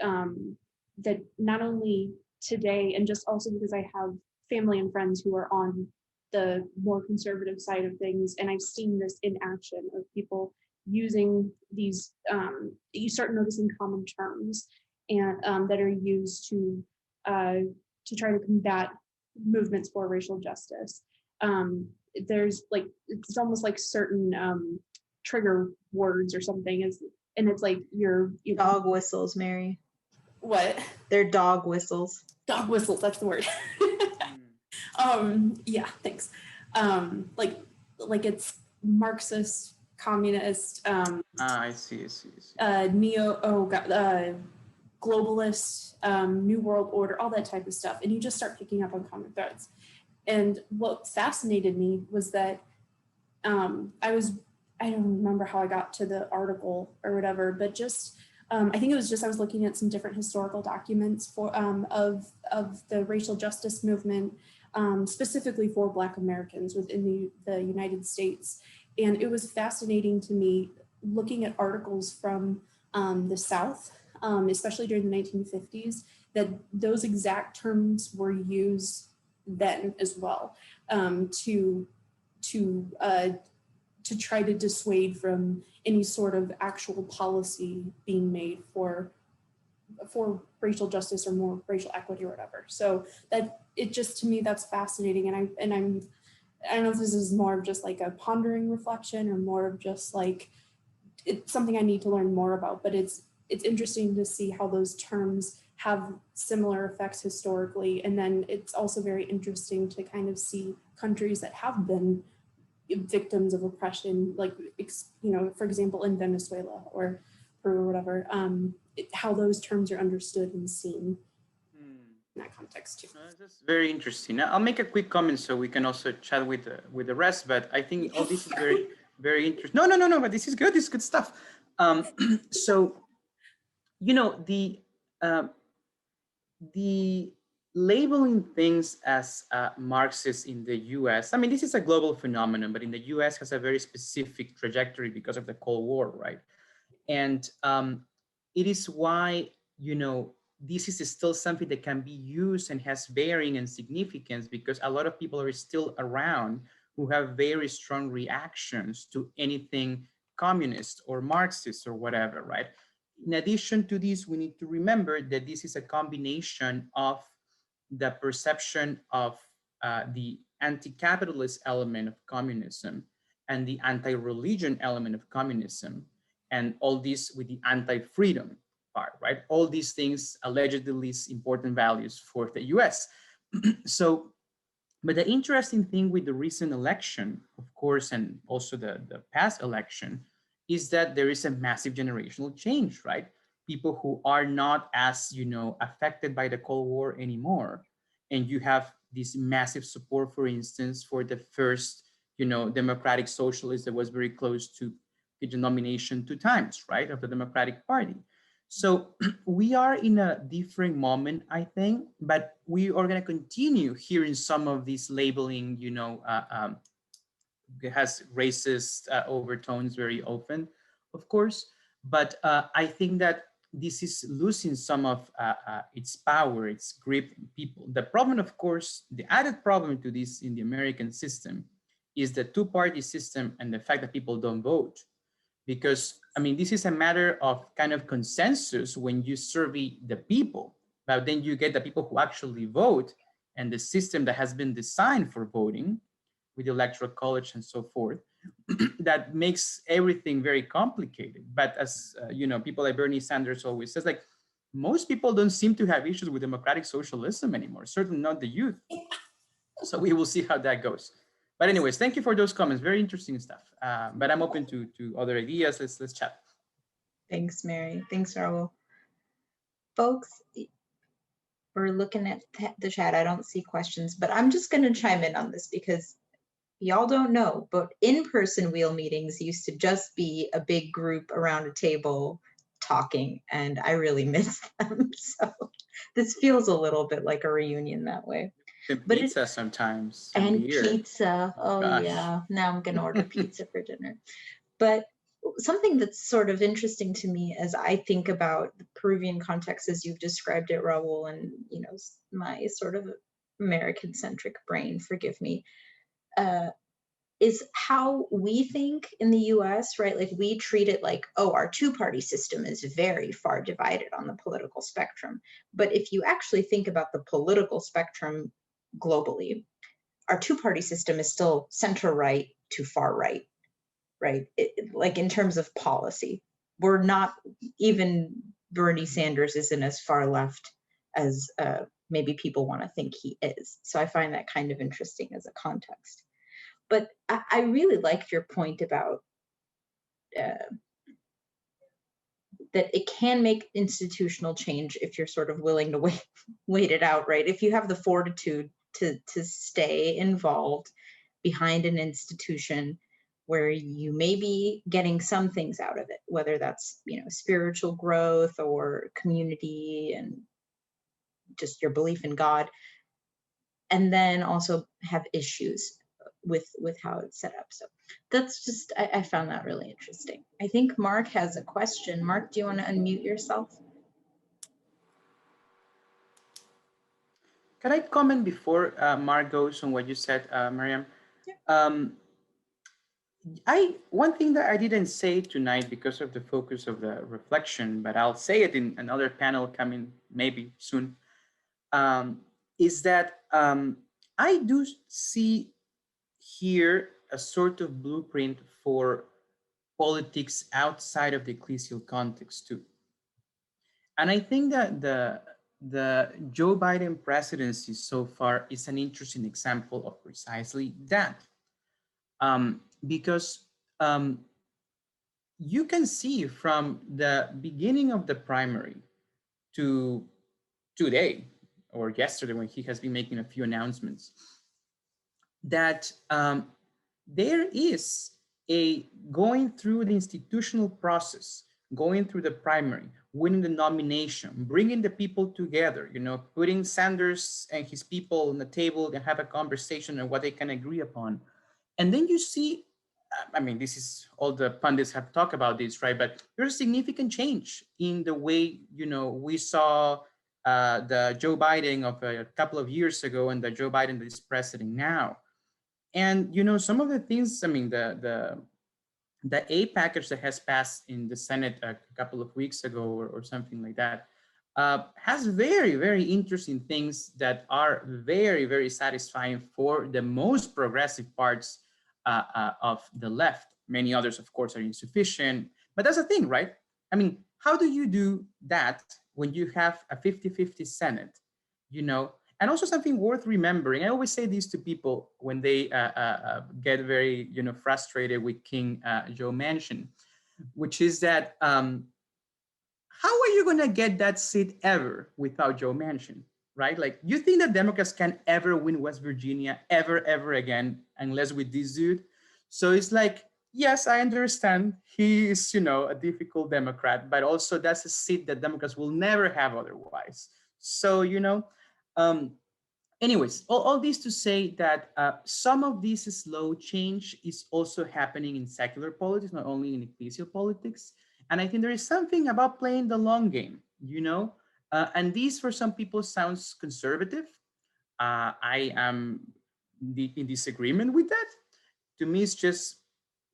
that not only today, and just also because I have family and friends who are on the more conservative side of things, and I've seen this in action of people using these, you start noticing common terms and that are used to try to combat movements for racial justice. There's like, it's almost like certain trigger words or something, and it's like your
Dog whistles, Mary.
What?
They're dog whistles.
Dog whistles, that's the word. Yeah, thanks. Like it's Marxist, communist,
I see.
globalist, new world order, all that type of stuff. And you just start picking up on common threads. And what fascinated me was that I don't remember how I got to the article or whatever, but just, I think it was just, I was looking at some different historical documents for of the racial justice movement, specifically for Black Americans within the United States. And it was fascinating to me looking at articles from the South, especially during the 1950s, that those exact terms were used then as well, to try to dissuade from any sort of actual policy being made for racial justice or more racial equity or whatever. So that it just, to me, that's fascinating. And I don't know if this is more of just like a pondering reflection or more of just like, it's something I need to learn more about, but it's interesting to see how those terms have similar effects historically. And then it's also very interesting to kind of see countries that have been victims of oppression, like, you know, for example, in Venezuela or Peru or whatever, how those terms are understood and seen in that context too.
That's very interesting. Now, I'll make a quick comment so we can also chat with the rest, but I think all this is very, very interesting. No, but this is good. This is good stuff. So, you know, the labeling things as Marxist in the US, I mean, this is a global phenomenon, but in the US has a very specific trajectory because of the Cold War, right? And it is why, you know, this is still something that can be used and has bearing and significance, because a lot of people are still around who have very strong reactions to anything communist or Marxist or whatever, right? In addition to this, we need to remember that this is a combination of the perception of the anti-capitalist element of communism and the anti-religion element of communism, and all this with the anti-freedom part, right? All these things allegedly important values for the US. So, but the interesting thing with the recent election, of course, and also the past election, is that there is a massive generational change, right? People who are not as, you know, affected by the Cold War anymore. And you have this massive support, for instance, for the first, you know, democratic socialist that was very close to the nomination 2 times, right, of the Democratic Party. So we are in a different moment, I think, but we are going to continue hearing some of these labeling, you know, it has racist overtones very often, of course. But I think that this is losing some of its power, its grip in people. The problem, of course, the added problem to this in the American system is the 2-party system and the fact that people don't vote. Because, I mean, this is a matter of kind of consensus when you survey the people, but then you get the people who actually vote and the system that has been designed for voting with the electoral college and so forth, that makes everything very complicated. But as you know, people like Bernie Sanders always says, like, most people don't seem to have issues with democratic socialism anymore, certainly not the youth. So we will see how that goes. But anyways, thank you for those comments. Very interesting stuff. But I'm open to other ideas. Let's chat.
Thanks, Mary. Thanks, Raúl. Folks, we're looking at the chat. I don't see questions, but I'm just going to chime in on this because y'all don't know, but in-person wheel meetings used to just be a big group around a table talking, and I really miss them. So this feels a little bit like a reunion that way.
And
But
pizza sometimes,
and
beer.
pizza. Oh
Gosh.
yeah, now I'm gonna order pizza for dinner. But something that's sort of interesting to me as I think about the Peruvian context as you've described it, Raul, and my sort of American-centric brain, forgive me, is how we think in the US, right? Like we treat it like, oh, our two-party system is very far divided on the political spectrum. But if you actually think about the political spectrum globally, our two-party system is still center-right to far-right, right? Like in terms of policy, we're not, even Bernie Sanders isn't as far left as maybe people want to think he is. So I find that kind of interesting as a context. But I really liked your point about that it can make institutional change if you're sort of willing to wait it out, right? If you have the fortitude to stay involved behind an institution where you may be getting some things out of it, whether that's spiritual growth or community and just your belief in God, and then also have issues with how it's set up. So that's just, I found that really interesting. I think Mark has a question. Mark, do you want to unmute yourself?
Can I comment before Mark goes on what you said, Mariam?
Yeah.
One thing that I didn't say tonight because of the focus of the reflection, but I'll say it in another panel coming maybe soon, is that I do see here a sort of blueprint for politics outside of the ecclesial context too. And I think that the Joe Biden presidency so far is an interesting example of precisely that. Because you can see from the beginning of the primary to today or yesterday when he has been making a few announcements that there is a going through the institutional process, going through the primary, winning the nomination, bringing the people together, putting Sanders and his people on the table and have a conversation on what they can agree upon. And then you see, I mean, this is all the pundits have talked about this, right? But there's a significant change in the way, we saw the Joe Biden of a couple of years ago and the Joe Biden that is president now. And, some of the things, I mean, the aid package that has passed in the Senate a couple of weeks ago or something like that has very, very interesting things that are very, very satisfying for the most progressive parts of the left. Many others, of course, are insufficient, but that's the thing, right? I mean, how do you do that when you have a 50-50 Senate, And also something worth remembering, I always say this to people when they get very, frustrated with King Joe Manchin, which is that how are you going to get that seat ever without Joe Manchin, right? Like, you think that Democrats can ever win West Virginia ever again unless with this dude? So it's like, yes, I understand he is, a difficult Democrat, but also that's a seat that Democrats will never have otherwise. So, anyways, all this to say that some of this slow change is also happening in secular politics, not only in ecclesial politics. And I think there is something about playing the long game, and this for some people sounds conservative. I am in disagreement with that. To me, it's just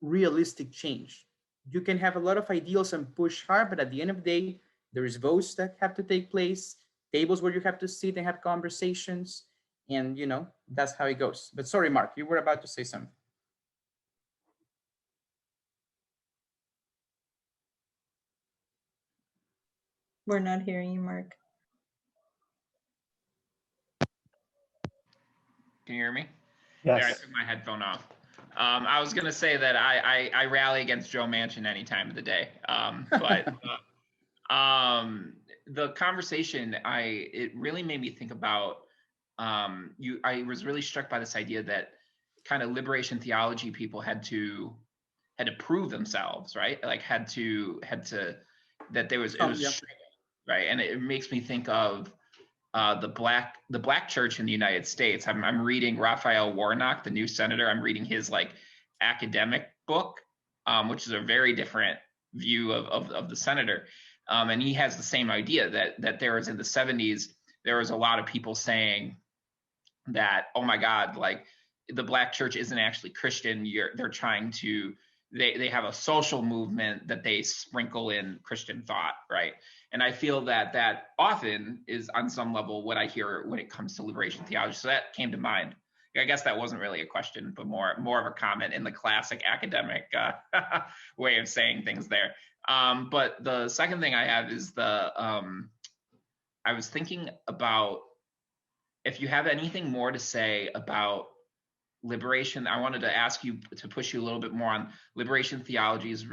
realistic change. You can have a lot of ideals and push hard, but at the end of the day, there is votes that have to take place, tables where you have to sit and have conversations, and that's how it goes. But sorry, Mark, you were about to say something.
We're not hearing you, Mark.
Can you hear me?
Yes.
There, I took my headphone off. I was gonna say that I rally against Joe Manchin any time of the day. But the conversation, it really made me think about I was really struck by this idea that kind of liberation theology people had to prove themselves, right? Like had to that there was it was
yeah.
right, and it makes me think of the black church in the United States. I'm reading Raphael Warnock, the new senator. I'm reading his like academic book, which is a very different view of the senator, and he has the same idea that there was in the 70s there was a lot of people saying that, oh my God, like the black church isn't actually Christian. They're trying to they have a social movement that they sprinkle in Christian thought, right? And I feel that often is on some level what I hear when it comes to liberation theology. So that came to mind. I guess that wasn't really a question, but more of a comment in the classic academic way of saying things there. But the second thing I have is I was thinking about if you have anything more to say about liberation. I wanted to ask you to push you a little bit more on liberation theology's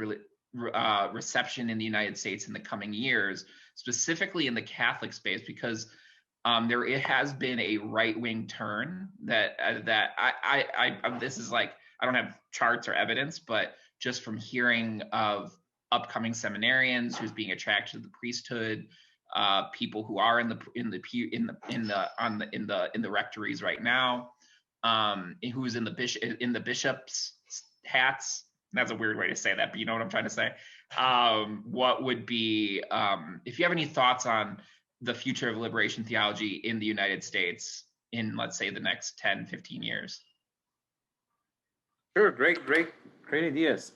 reception in the United States in the coming years, specifically in the Catholic space, because it has been a right-wing turn that this is like, I don't have charts or evidence, but just from hearing of upcoming seminarians who's being attracted to the priesthood, people who are in the rectories right now, who's in the bishop's hats. That's a weird way to say that, but you know what I'm trying to say. What would be, if you have any thoughts on the future of liberation theology in the United States in, let's say, the next 10, 15 years?
Sure, great ideas.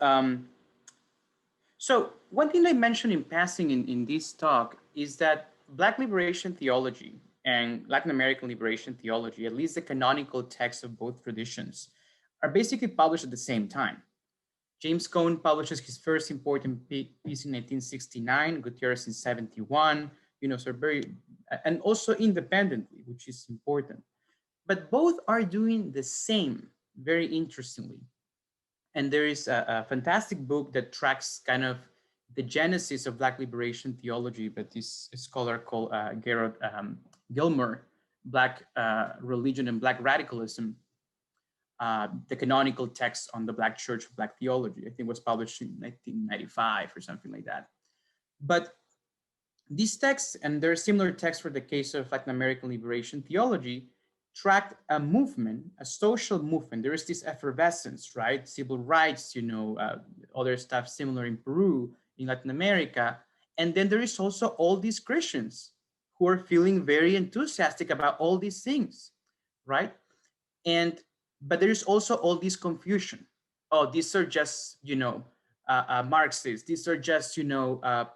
So one thing I mentioned in passing in this talk is that Black liberation theology and Latin American liberation theology, at least the canonical texts of both traditions, are basically published at the same time. James Cone publishes his first important piece in 1969, Gutierrez in 71, so and also independently, which is important. But both are doing the same, very interestingly. And there is a fantastic book that tracks kind of the genesis of Black liberation theology, but this scholar called Gerard Gilmer, Black Religion and Black Radicalism, the canonical text on the Black Church of Black Theology. I think was published in 1995 or something like that. But these texts, and there are similar texts for the case of Latin American liberation theology, tracked a movement, a social movement. There is this effervescence, right? Civil rights, other stuff similar in Peru, in Latin America. And then there is also all these Christians who are feeling very enthusiastic about all these things, right? But there is also all this confusion. Oh, these are just, Marxists. These are just,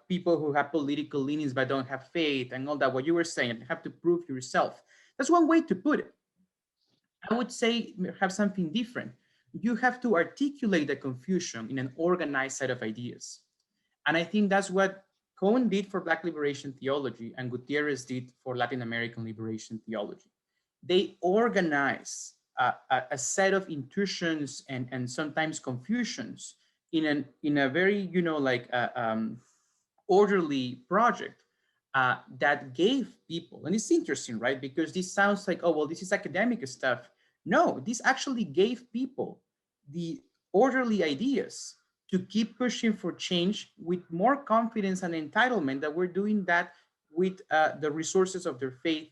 people who have political leanings but don't have faith and all that. What you were saying, you have to prove yourself. That's one way to put it. I would say have something different. You have to articulate the confusion in an organized set of ideas. And I think that's what Cone did for Black liberation theology and Gutierrez did for Latin American liberation theology. They organize a set of intuitions and sometimes confusions in a very, orderly project that gave people, and it's interesting, right? Because this sounds like, oh, well, this is academic stuff. No, this actually gave people the orderly ideas to keep pushing for change with more confidence and entitlement that we're doing that with the resources of their faith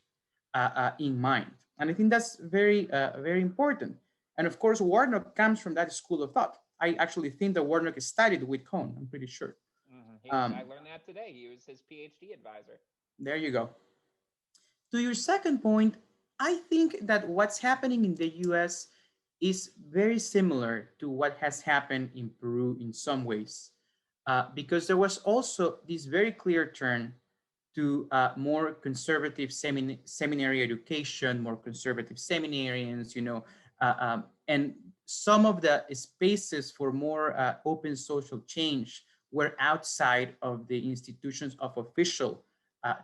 in mind. And I think that's very, very important. And of course, Warnock comes from that school of thought. I actually think that Warnock studied with Cone, I'm pretty sure.
I learned that today. He was his PhD advisor.
There you go. To your second point, I think that what's happening in the US is very similar to what has happened in Peru in some ways, because there was also this very clear turn to more conservative seminary education, more conservative seminarians, and some of the spaces for more open social change were outside of the institutions of official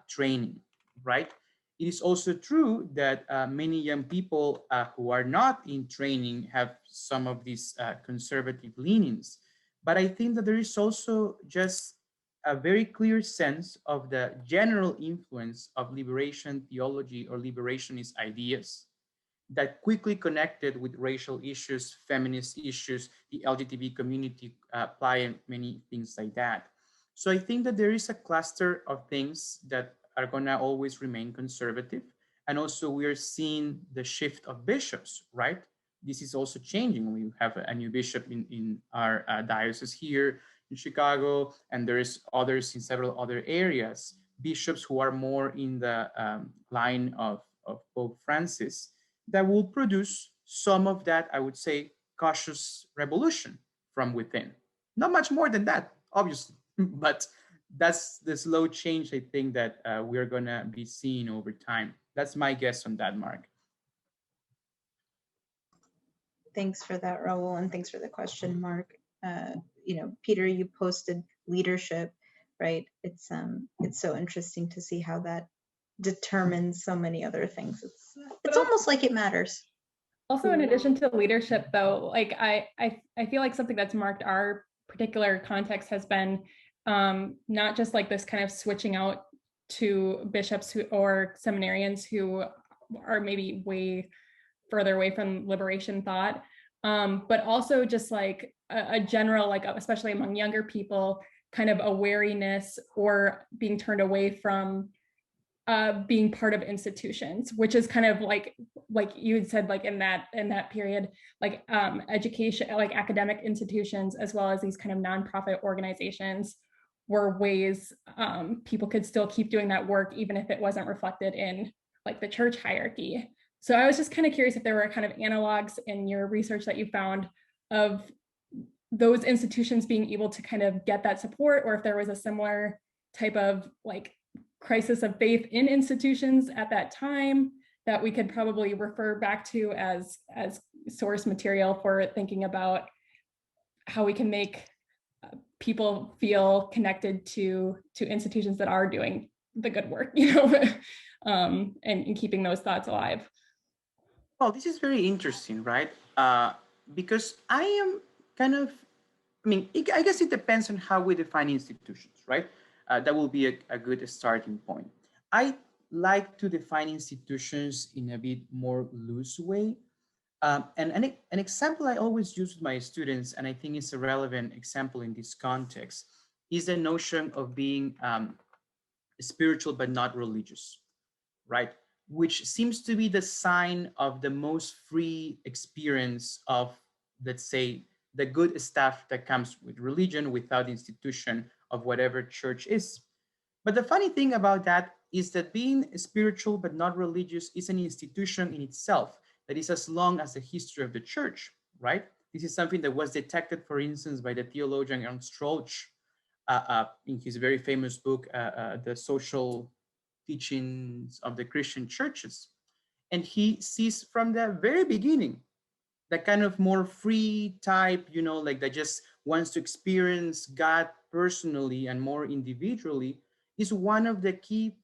training, right? It is also true that many young people who are not in training have some of these conservative leanings. But I think that there is also just a very clear sense of the general influence of liberation theology or liberationist ideas that quickly connected with racial issues, feminist issues, the LGBT community apply, and many things like that. So I think that there is a cluster of things that are gonna always remain conservative. And also we are seeing the shift of bishops, right? This is also changing. We have a new bishop in our diocese here in Chicago, and there's others in several other areas, bishops who are more in the line of Pope Francis, that will produce some of that, I would say, cautious revolution from within. Not much more than that, obviously, but that's the slow change I think that we're going to be seeing over time. That's my guess on that, Mark.
Thanks for that, Raul, and thanks for the question, Mark. Peter, you posted leadership, right? It's so interesting to see how that determines so many other things. It's almost like it matters.
Also, in addition to leadership, though, like I feel like something that's marked our particular context has been not just like this kind of switching out to bishops or seminarians who are maybe way further away from liberation thought, but also just like a general, like especially among younger people, kind of a wariness or being turned away from being part of institutions, which is kind of like you had said, like in that period, like education, like academic institutions, as well as these kind of nonprofit organizations were ways people could still keep doing that work, even if it wasn't reflected in like the church hierarchy. So I was just kind of curious if there were kind of analogs in your research that you found of those institutions being able to kind of get that support, or if there was a similar type of like crisis of faith in institutions at that time that we could probably refer back to as source material for thinking about how we can make people feel connected to institutions that are doing the good work, and keeping those thoughts alive.
Well, this is very interesting, right? Because I am kind of, I guess it depends on how we define institutions, right? That will be a good starting point. I like to define institutions in a bit more loose way. And an example I always use with my students, and I think it's a relevant example in this context, is the notion of being spiritual but not religious, right? Which seems to be the sign of the most free experience of, let's say, the good stuff that comes with religion without institution of whatever church is. But the funny thing about that is that being spiritual but not religious is an institution in itself that is as long as the history of the church, right? This is something that was detected, for instance, by the theologian Ernst Troeltsch in his very famous book, The Social Teachings of the Christian Churches. And he sees from the very beginning that kind of more free type, like that just wants to experience God personally and more individually, is one of the key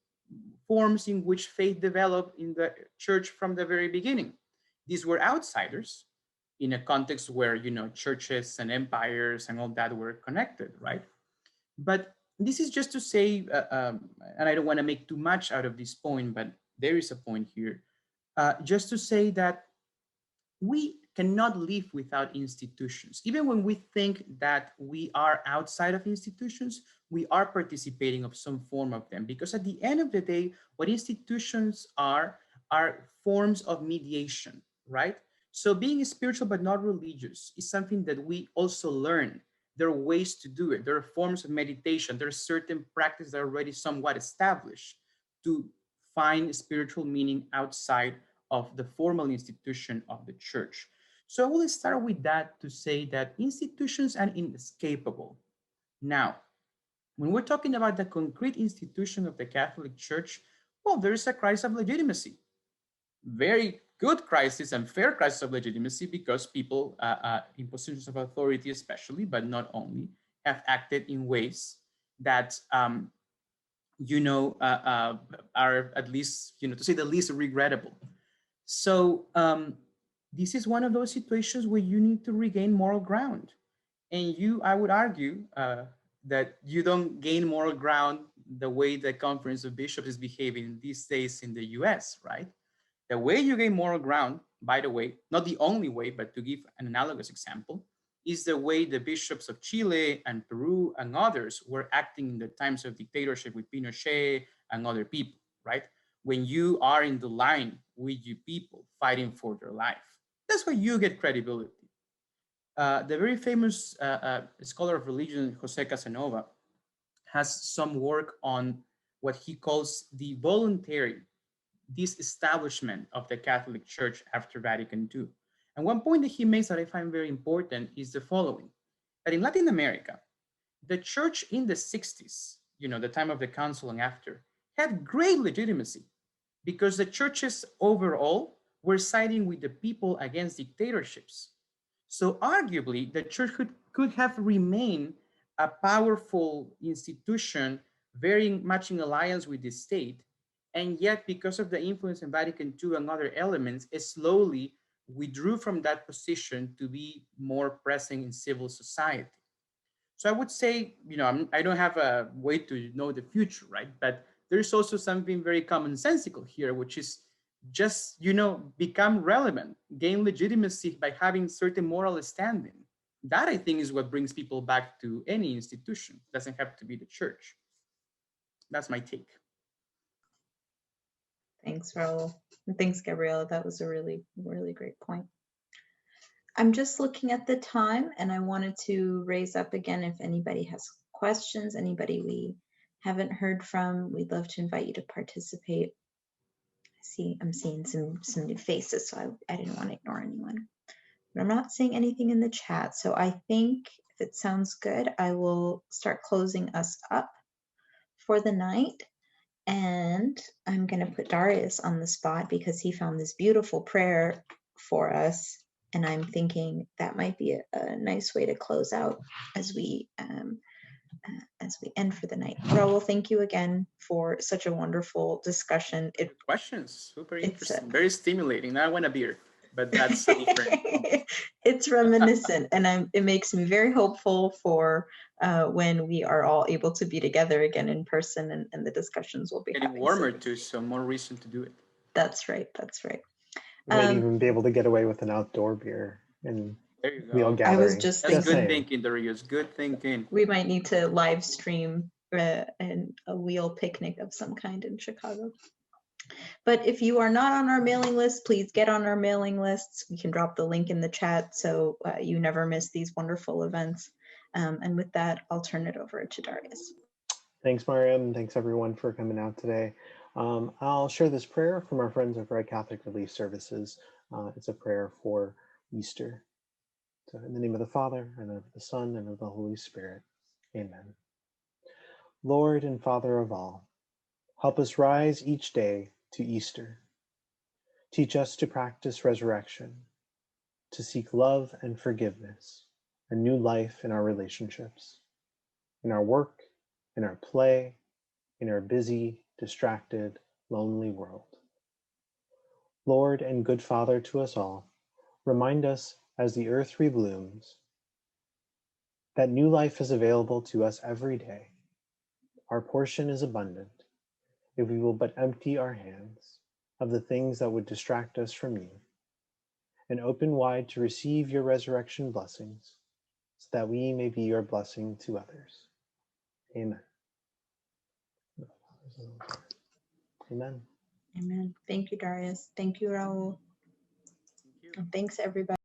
forms in which faith developed in the church from the very beginning. These were outsiders in a context where, churches and empires and all that were connected, right? But this is just to say, and I don't want to make too much out of this point, but there is a point here, just to say that we cannot live without institutions. Even when we think that we are outside of institutions, we are participating of some form of them, because at the end of the day, what institutions are forms of mediation, right? So being spiritual but not religious is something that we also learn. There are ways to do it. There are forms of meditation. There are certain practices that are already somewhat established to find spiritual meaning outside of the formal institution of the church. So I will start with that to say that institutions are inescapable. Now, when we're talking about the concrete institution of the Catholic Church, well, there is a crisis of legitimacy. Very good crisis and fair crisis of legitimacy, because people in positions of authority especially, but not only, have acted in ways that are at least, to say the least, regrettable. So this is one of those situations where you need to regain moral ground. And I would argue that you don't gain moral ground the way the Conference of Bishops is behaving these days in the US, right? The way you gain moral ground, by the way, not the only way, but to give an analogous example, is the way the bishops of Chile and Peru and others were acting in the times of dictatorship with Pinochet and other people, right? When you are in the line with you people fighting for their life, that's why you get credibility. The very famous scholar of religion, Jose Casanova, has some work on what he calls the voluntary disestablishment of the Catholic Church after Vatican II. And one point that he makes that I find very important is the following, that in Latin America, the church in the 60s, the time of the council and after, had great legitimacy because the churches overall were siding with the people against dictatorships. So arguably, the church could have remained a powerful institution, very much in alliance with the state, and yet because of the influence in Vatican II and other elements, it slowly withdrew from that position to be more present in civil society. So I would say, I don't have a way to know the future, right? But there's also something very commonsensical here, which is just, become relevant, gain legitimacy by having certain moral standing. That, I think, is what brings people back to any institution. It doesn't have to be the church. That's my take.
Thanks, Raul. And thanks, Gabriela. That was a really, really great point. I'm just looking at the time, and I wanted to raise up again if anybody has questions, anybody we haven't heard from, we'd love to invite you to participate. I'm seeing some new faces, so I didn't want to ignore anyone. But I'm not seeing anything in the chat, so I think if it sounds good, I will start closing us up for the night. And I'm going to put Darius on the spot because he found this beautiful prayer for us. And I'm thinking that might be a nice way to close out as we end for the night. Raul, thank you again for such a wonderful discussion.
Questions, super interesting, very stimulating. Now I want a beer, but that's different.
It's reminiscent, and it makes me very hopeful for when we are all able to be together again in person, and the discussions will be
getting warmer too, so more reason to do it. That's right.
We might even be able to get away with an outdoor beer and
there you go.
Meal gathering.
I was just
That's
thinking,
good thinking, Darius. Good thinking.
We might need to live stream a wheel picnic of some kind in Chicago. But if you are not on our mailing list, please get on our mailing lists. We can drop the link in the chat so you never miss these wonderful events. And with that, I'll turn it over to Darius.
Thanks, Mariam. Thanks, everyone, for coming out today. I'll share this prayer from our friends over at Catholic Relief Services. It's a prayer for Easter. So in the name of the Father, and of the Son, and of the Holy Spirit. Amen. Lord and Father of all, help us rise each day to Easter. Teach us to practice resurrection, to seek love and forgiveness, a new life in our relationships, in our work, in our play, in our busy, distracted, lonely world. Lord and good Father to us all, remind us as the earth reblooms that new life is available to us every day. Our portion is abundant if we will but empty our hands of the things that would distract us from you and open wide to receive your resurrection blessings so that we may be your blessing to others. Amen. Amen.
Amen. Thank you, Darius. Thank you, Raul.
Thank you.
And thanks, everybody.